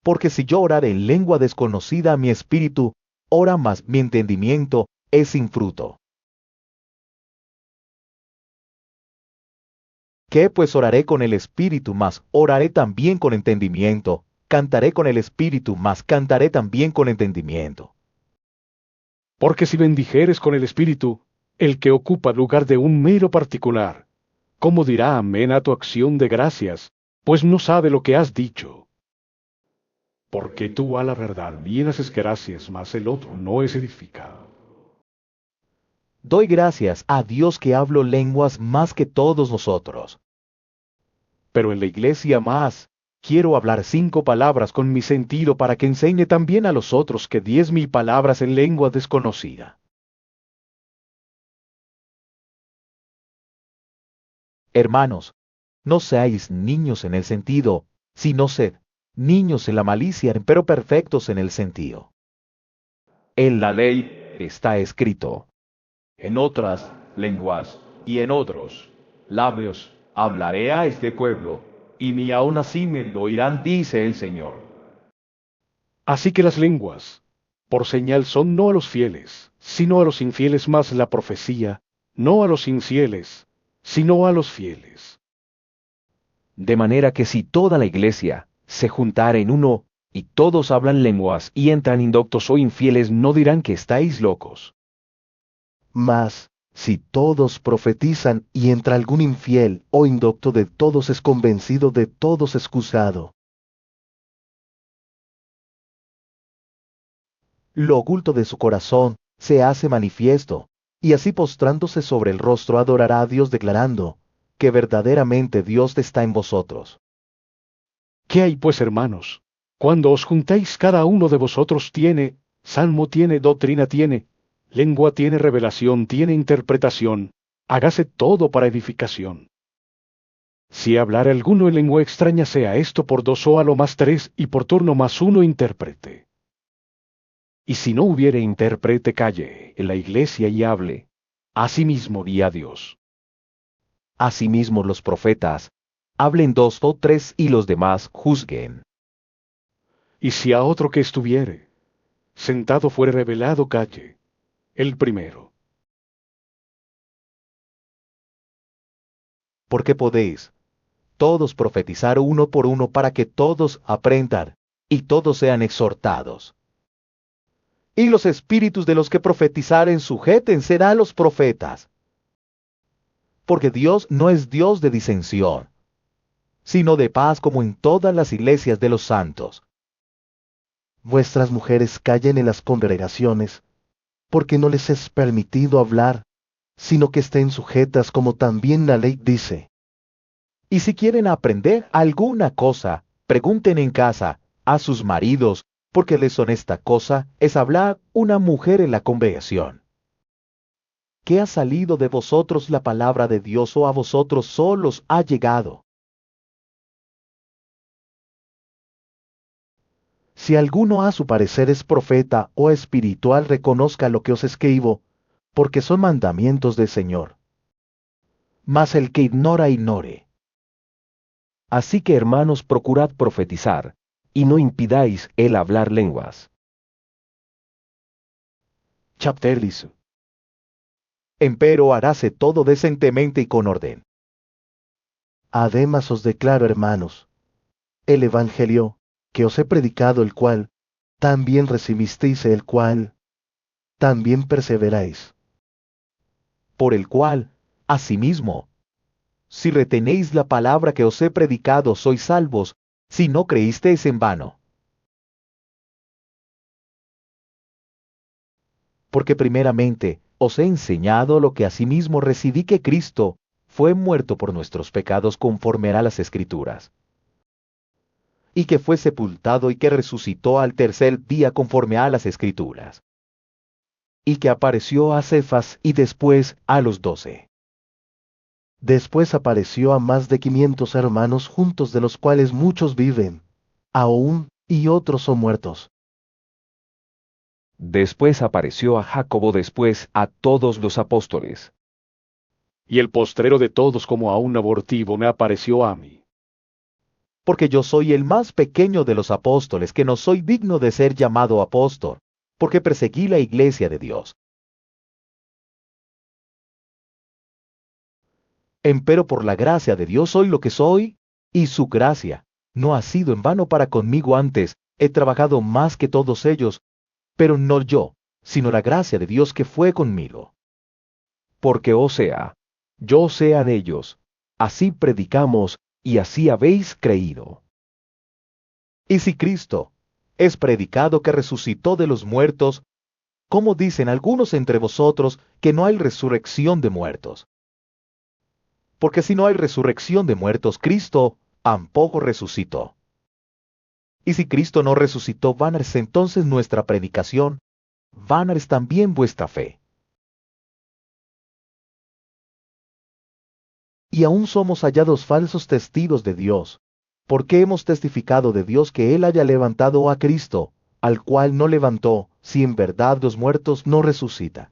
Porque si yo orare en lengua desconocida, mi espíritu ora, mas mi entendimiento es sin fruto. ¿Qué pues oraré con el espíritu, mas oraré también con entendimiento? Cantaré con el espíritu, mas cantaré también con entendimiento. Porque si bendijeres con el Espíritu, el que ocupa lugar de un mero particular, ¿cómo dirá amén a tu acción de gracias? Pues no sabe lo que has dicho. Porque tú a la verdad bien haces gracias, mas el otro no es edificado. Doy gracias a Dios que hablo lenguas más que todos nosotros. Pero en la iglesia más, quiero hablar 5 palabras con mi sentido para que enseñe también a los otros que 10.000 palabras en lengua desconocida. Hermanos, no seáis niños en el sentido, sino sed niños en la malicia, pero perfectos en el sentido. En la ley está escrito: En otras lenguas y en otros labios hablaré a este pueblo, y ni aun así me lo oirán, dice el Señor. Así que las lenguas, por señal, son no a los fieles, sino a los infieles, más la profecía, no a los infieles, sino a los fieles. De manera que si toda la iglesia se juntara en uno, y todos hablan lenguas y entran indoctos o infieles, no dirán que estáis locos. Mas, si todos profetizan y entra algún infiel o indocto, de todos es convencido, de todos excusado. Lo oculto de su corazón se hace manifiesto, y así postrándose sobre el rostro adorará a Dios, declarando que verdaderamente Dios está en vosotros. ¿Qué hay pues, hermanos? Cuando os juntáis, cada uno de vosotros tiene, salmo tiene, doctrina tiene, lengua tiene, revelación tiene, interpretación, hágase todo para edificación. Si hablare alguno en lengua extraña, sea esto por 2 o a lo más 3, y por turno más 1 intérprete. Y si no hubiere intérprete, calle en la iglesia y hable, asimismo di a Dios. Asimismo los profetas, hablen 2 o 3 y los demás juzguen. Y si a otro que estuviere sentado fuere revelado, calle el primero. Porque podéis todos profetizar uno por uno, para que todos aprendan y todos sean exhortados. Y los espíritus de los que profetizaren sujétense a los profetas. Porque Dios no es Dios de disensión, sino de paz, como en todas las iglesias de los santos. Vuestras mujeres callen en las congregaciones, porque no les es permitido hablar, sino que estén sujetas, como también la ley dice. Y si quieren aprender alguna cosa, pregunten en casa a sus maridos, porque deshonesta cosa es hablar una mujer en la congregación. ¿Qué ha salido de vosotros la palabra de Dios, o a vosotros solos ha llegado? Si alguno a su parecer es profeta o espiritual, reconozca lo que os escribo, porque son mandamientos del Señor. Mas el que ignora, ignore. Así que, hermanos, procurad profetizar, y no impidáis el hablar lenguas. Chapteris. Empero haráse todo decentemente y con orden. Además os declaro, hermanos, el Evangelio que os he predicado, el cual también recibisteis, el cual también perseveráis. Por el cual, asimismo, si retenéis la palabra que os he predicado, sois salvos, si no creísteis en vano. Porque primeramente os he enseñado lo que asimismo recibí, que Cristo fue muerto por nuestros pecados conforme a las Escrituras, y que fue sepultado y que resucitó al tercer día conforme a las Escrituras, y que apareció a Cefas y después a los 12. Después apareció a más de 500 hermanos juntos, de los cuales muchos viven aún, y otros son muertos. Después apareció a Jacobo, después a todos los apóstoles. Y el postrero de todos, como a un abortivo, me apareció a mí. Porque yo soy el más pequeño de los apóstoles, que no soy digno de ser llamado apóstol, porque perseguí la iglesia de Dios. Empero por la gracia de Dios soy lo que soy, y su gracia no ha sido en vano para conmigo. Antes he trabajado más que todos ellos, pero no yo, sino la gracia de Dios que fue conmigo. Porque o sea, yo sea de ellos, así predicamos, y así habéis creído. Y si Cristo es predicado que resucitó de los muertos, ¿cómo dicen algunos entre vosotros que no hay resurrección de muertos? Porque si no hay resurrección de muertos, Cristo tampoco resucitó. Y si Cristo no resucitó, vana es entonces nuestra predicación, vana es también vuestra fe. Y aún somos hallados falsos testigos de Dios, porque hemos testificado de Dios que Él haya levantado a Cristo, al cual no levantó, si en verdad los muertos no resucitan.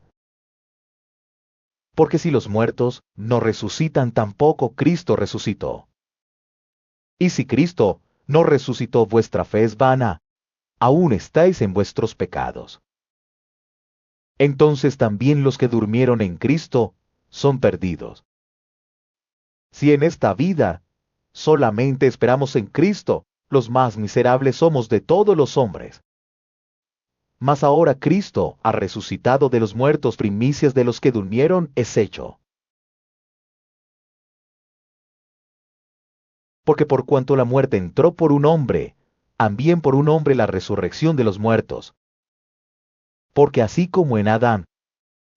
Porque si los muertos no resucitan, tampoco Cristo resucitó. Y si Cristo no resucitó, vuestra fe es vana, aún estáis en vuestros pecados. Entonces también los que durmieron en Cristo son perdidos. Si en esta vida solamente esperamos en Cristo, los más miserables somos de todos los hombres. Mas ahora Cristo ha resucitado de los muertos, primicias de los que durmieron es hecho. Porque por cuanto la muerte entró por un hombre, también por un hombre la resurrección de los muertos. Porque así como en Adán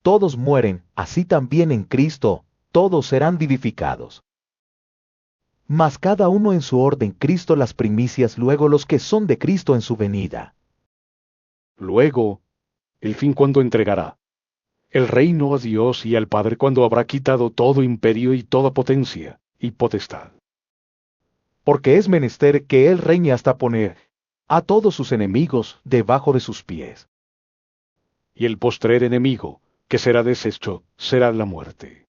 todos mueren, así también en Cristo todos serán vivificados. Mas cada uno en su orden: Cristo las primicias, luego los que son de Cristo en su venida. Luego, el fin cuando entregará el reino a Dios y al Padre, cuando habrá quitado todo imperio y toda potencia y potestad. Porque es menester que Él reine hasta poner a todos sus enemigos debajo de sus pies. Y el postrer enemigo, que será deshecho, será la muerte.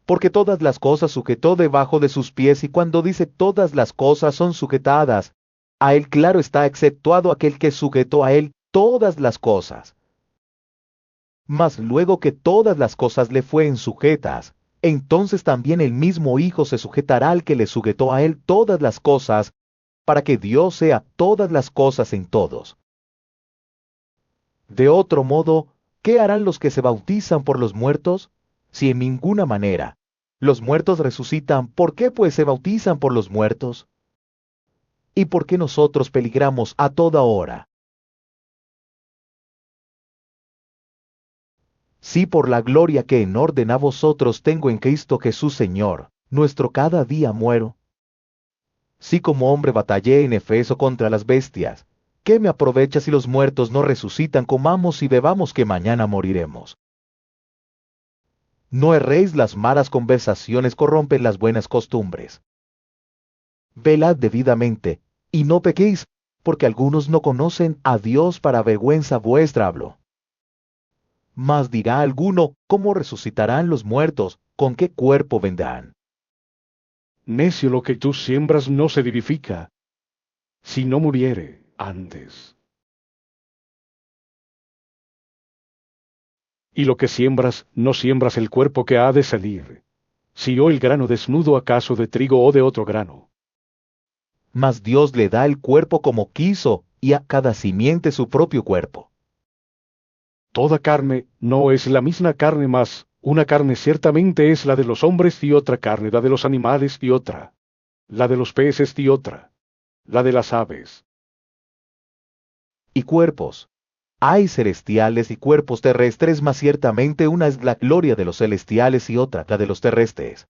Porque todas las cosas sujetó debajo de sus pies, y cuando dice todas las cosas son sujetadas, a Él claro está, exceptuado aquel que sujetó a Él todas las cosas. Mas luego que todas las cosas le fueren sujetas, entonces también el mismo Hijo se sujetará al que le sujetó a Él todas las cosas, para que Dios sea todas las cosas en todos. De otro modo, ¿qué harán los que se bautizan por los muertos? Si en ninguna manera los muertos resucitan, ¿por qué pues se bautizan por los muertos? ¿Y por qué nosotros peligramos a toda hora? Si por la gloria que en orden a vosotros tengo en Cristo Jesús Señor, nuestro cada día muero. Si como hombre batallé en Efeso contra las bestias, ¿qué me aprovecha si los muertos no resucitan? Comamos y bebamos, que mañana moriremos. No erréis, las malas conversaciones corrompen las buenas costumbres. Velad debidamente, y no pequéis, porque algunos no conocen a Dios, para vergüenza vuestra hablo. Mas dirá alguno: ¿cómo resucitarán los muertos? ¿Con qué cuerpo vendrán? Necio, lo que tú siembras no se vivifica, si no muriere antes. Y lo que siembras, no siembras el cuerpo que ha de salir, si o el grano desnudo acaso de trigo o de otro grano. Mas Dios le da el cuerpo como quiso, y a cada simiente su propio cuerpo. Toda carne no es la misma carne, mas Una carne ciertamente es la de los hombres y otra carne la de los animales y otra, la de los peces y otra, la de las aves. Y cuerpos. Hay celestiales y cuerpos terrestres, mas ciertamente una es la gloria de los celestiales y otra la de los terrestres.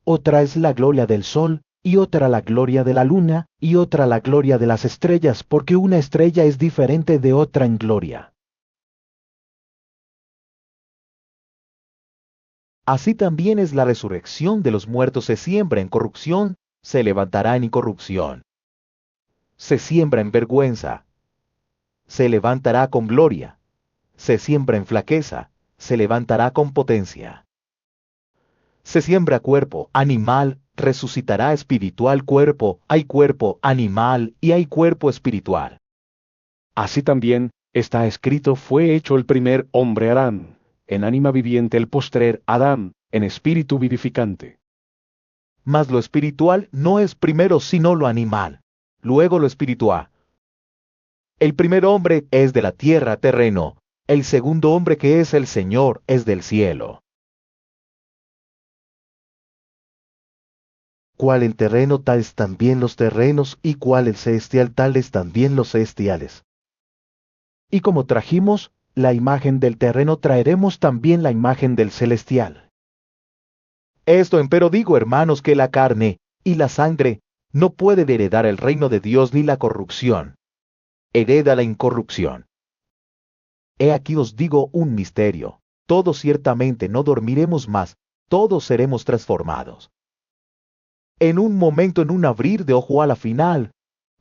Otra es la gloria del sol, y otra la gloria de la luna, y otra la gloria de las estrellas, porque una estrella es diferente de otra en gloria. Así también es la resurrección de los muertos. Se siembra en corrupción, se levantará en incorrupción. Se siembra en vergüenza, se levantará con gloria. Se siembra en flaqueza, se levantará con potencia. Se siembra cuerpo animal, resucitará espiritual cuerpo. Hay cuerpo animal y hay cuerpo espiritual. Así también, está escrito, fue hecho el primer hombre Adán, en ánima viviente el postrer Adán, en espíritu vivificante. Mas lo espiritual no es primero sino lo animal, luego lo espiritual. El primer hombre es de la tierra, terreno. El segundo hombre, que es el Señor, es del cielo. Cual el terreno tales también los terrenos, y cual el celestial tales también los celestiales. Y como trajimos la imagen del terreno, traeremos también la imagen del celestial. Esto empero digo, hermanos, que la carne y la sangre no pueden heredar el reino de Dios, ni la corrupción hereda la incorrupción. He aquí os digo un misterio: todos ciertamente no dormiremos más, todos seremos transformados. En un momento, en un abrir de ojo, a la final,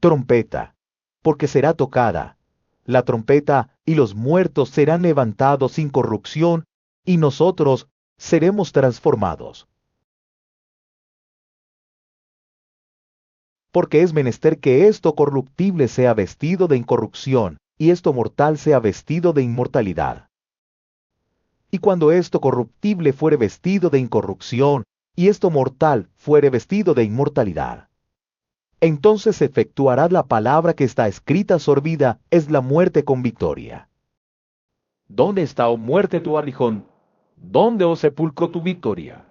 trompeta, porque será tocada la trompeta, y los muertos serán levantados sin corrupción, y nosotros seremos transformados. Porque es menester que esto corruptible sea vestido de incorrupción, y esto mortal sea vestido de inmortalidad. Y cuando esto corruptible fuere vestido de incorrupción, y esto mortal fuere vestido de inmortalidad, entonces se efectuará la palabra que está escrita: sorbida es la muerte con victoria. ¿Dónde está, oh muerte, tu aguijón? ¿Dónde, oh sepulcro, tu victoria?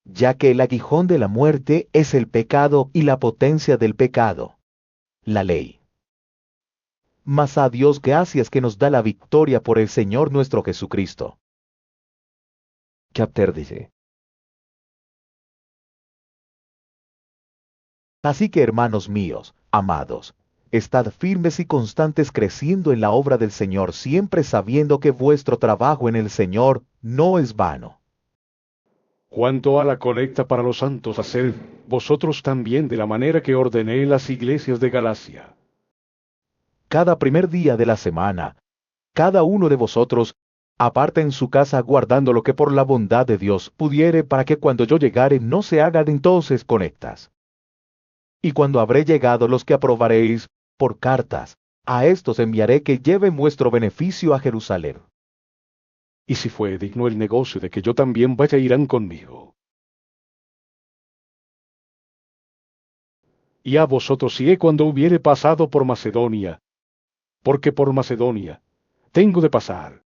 Ya que el aguijón de la muerte es el pecado, y la potencia del pecado, la ley. Mas a Dios gracias, que nos da la victoria por el Señor nuestro Jesucristo. Chapter 10. Así que, hermanos míos, amados, estad firmes y constantes, creciendo en la obra del Señor, siempre sabiendo que vuestro trabajo en el Señor no es vano. Cuanto a la colecta para los santos, haced vosotros también de la manera que ordené en las iglesias de Galacia. Cada primer día de la semana, cada uno de vosotros aparte en su casa, guardando lo que por la bondad de Dios pudiere, para que cuando yo llegare no se hagan entonces conectas. Y cuando habré llegado, los que aprobaréis por cartas, a estos enviaré, que lleven vuestro beneficio a Jerusalén. Y si fue digno el negocio de que yo también vaya, irán conmigo. Y a vosotros iré cuando hubiere pasado por Macedonia, porque por Macedonia tengo de pasar.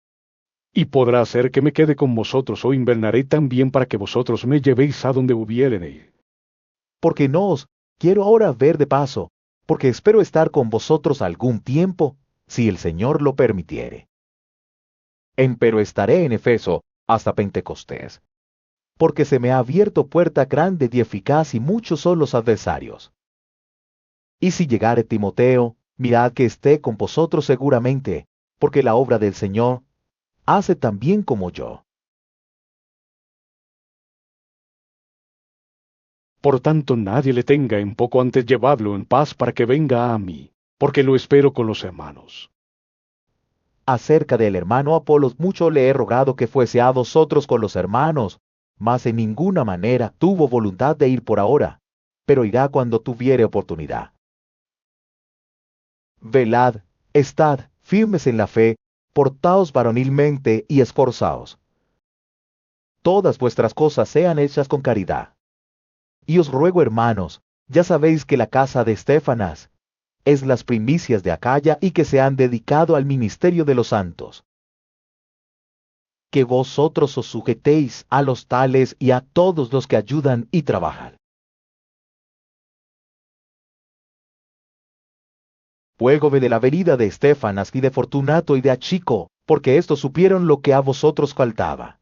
Y podrá ser que me quede con vosotros, o invernaré también, para que vosotros me llevéis a donde hubiere de ir. Porque no os quiero ahora ver de paso, porque espero estar con vosotros algún tiempo, si el Señor lo permitiere. Empero estaré en Efeso hasta Pentecostés, porque se me ha abierto puerta grande y eficaz, y muchos son los adversarios. Y si llegare Timoteo, mirad que esté con vosotros seguramente, porque la obra del Señor hace también como yo. Por tanto, nadie le tenga en poco, antes llevadlo en paz, para que venga a mí, porque lo espero con los hermanos. Acerca del hermano Apolos, mucho le he rogado que fuese a vosotros con los hermanos, mas en ninguna manera tuvo voluntad de ir por ahora, pero irá cuando tuviere oportunidad. Velad, estad firmes en la fe, portaos varonilmente y esforzaos. Todas vuestras cosas sean hechas con caridad. Y os ruego, hermanos, ya sabéis que la casa de Estéfanas es las primicias de Acaya, y que se han dedicado al ministerio de los santos. que vosotros os sujetéis a los tales y a todos los que ayudan y trabajan. Ruégome de la venida de Estéfanas y de Fortunato y de Achico, porque estos supieron lo que a vosotros faltaba.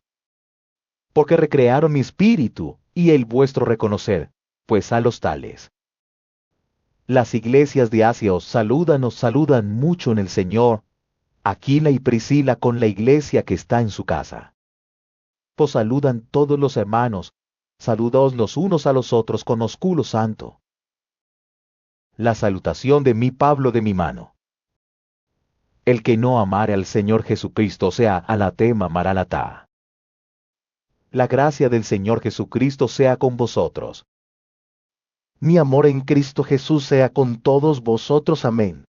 Porque recrearon mi espíritu y el vuestro reconocer, pues a los tales. Las iglesias de Asia os saludan mucho en el Señor, Aquila y Priscila con la iglesia que está en su casa. Os saludan todos los hermanos, saludaos los unos a los otros con ósculo santo. La salutación de mi Pablo de mi mano. El que no amare al Señor Jesucristo sea anatema maranatá. La gracia del Señor Jesucristo sea con vosotros. Mi amor en Cristo Jesús sea con todos vosotros. Amén.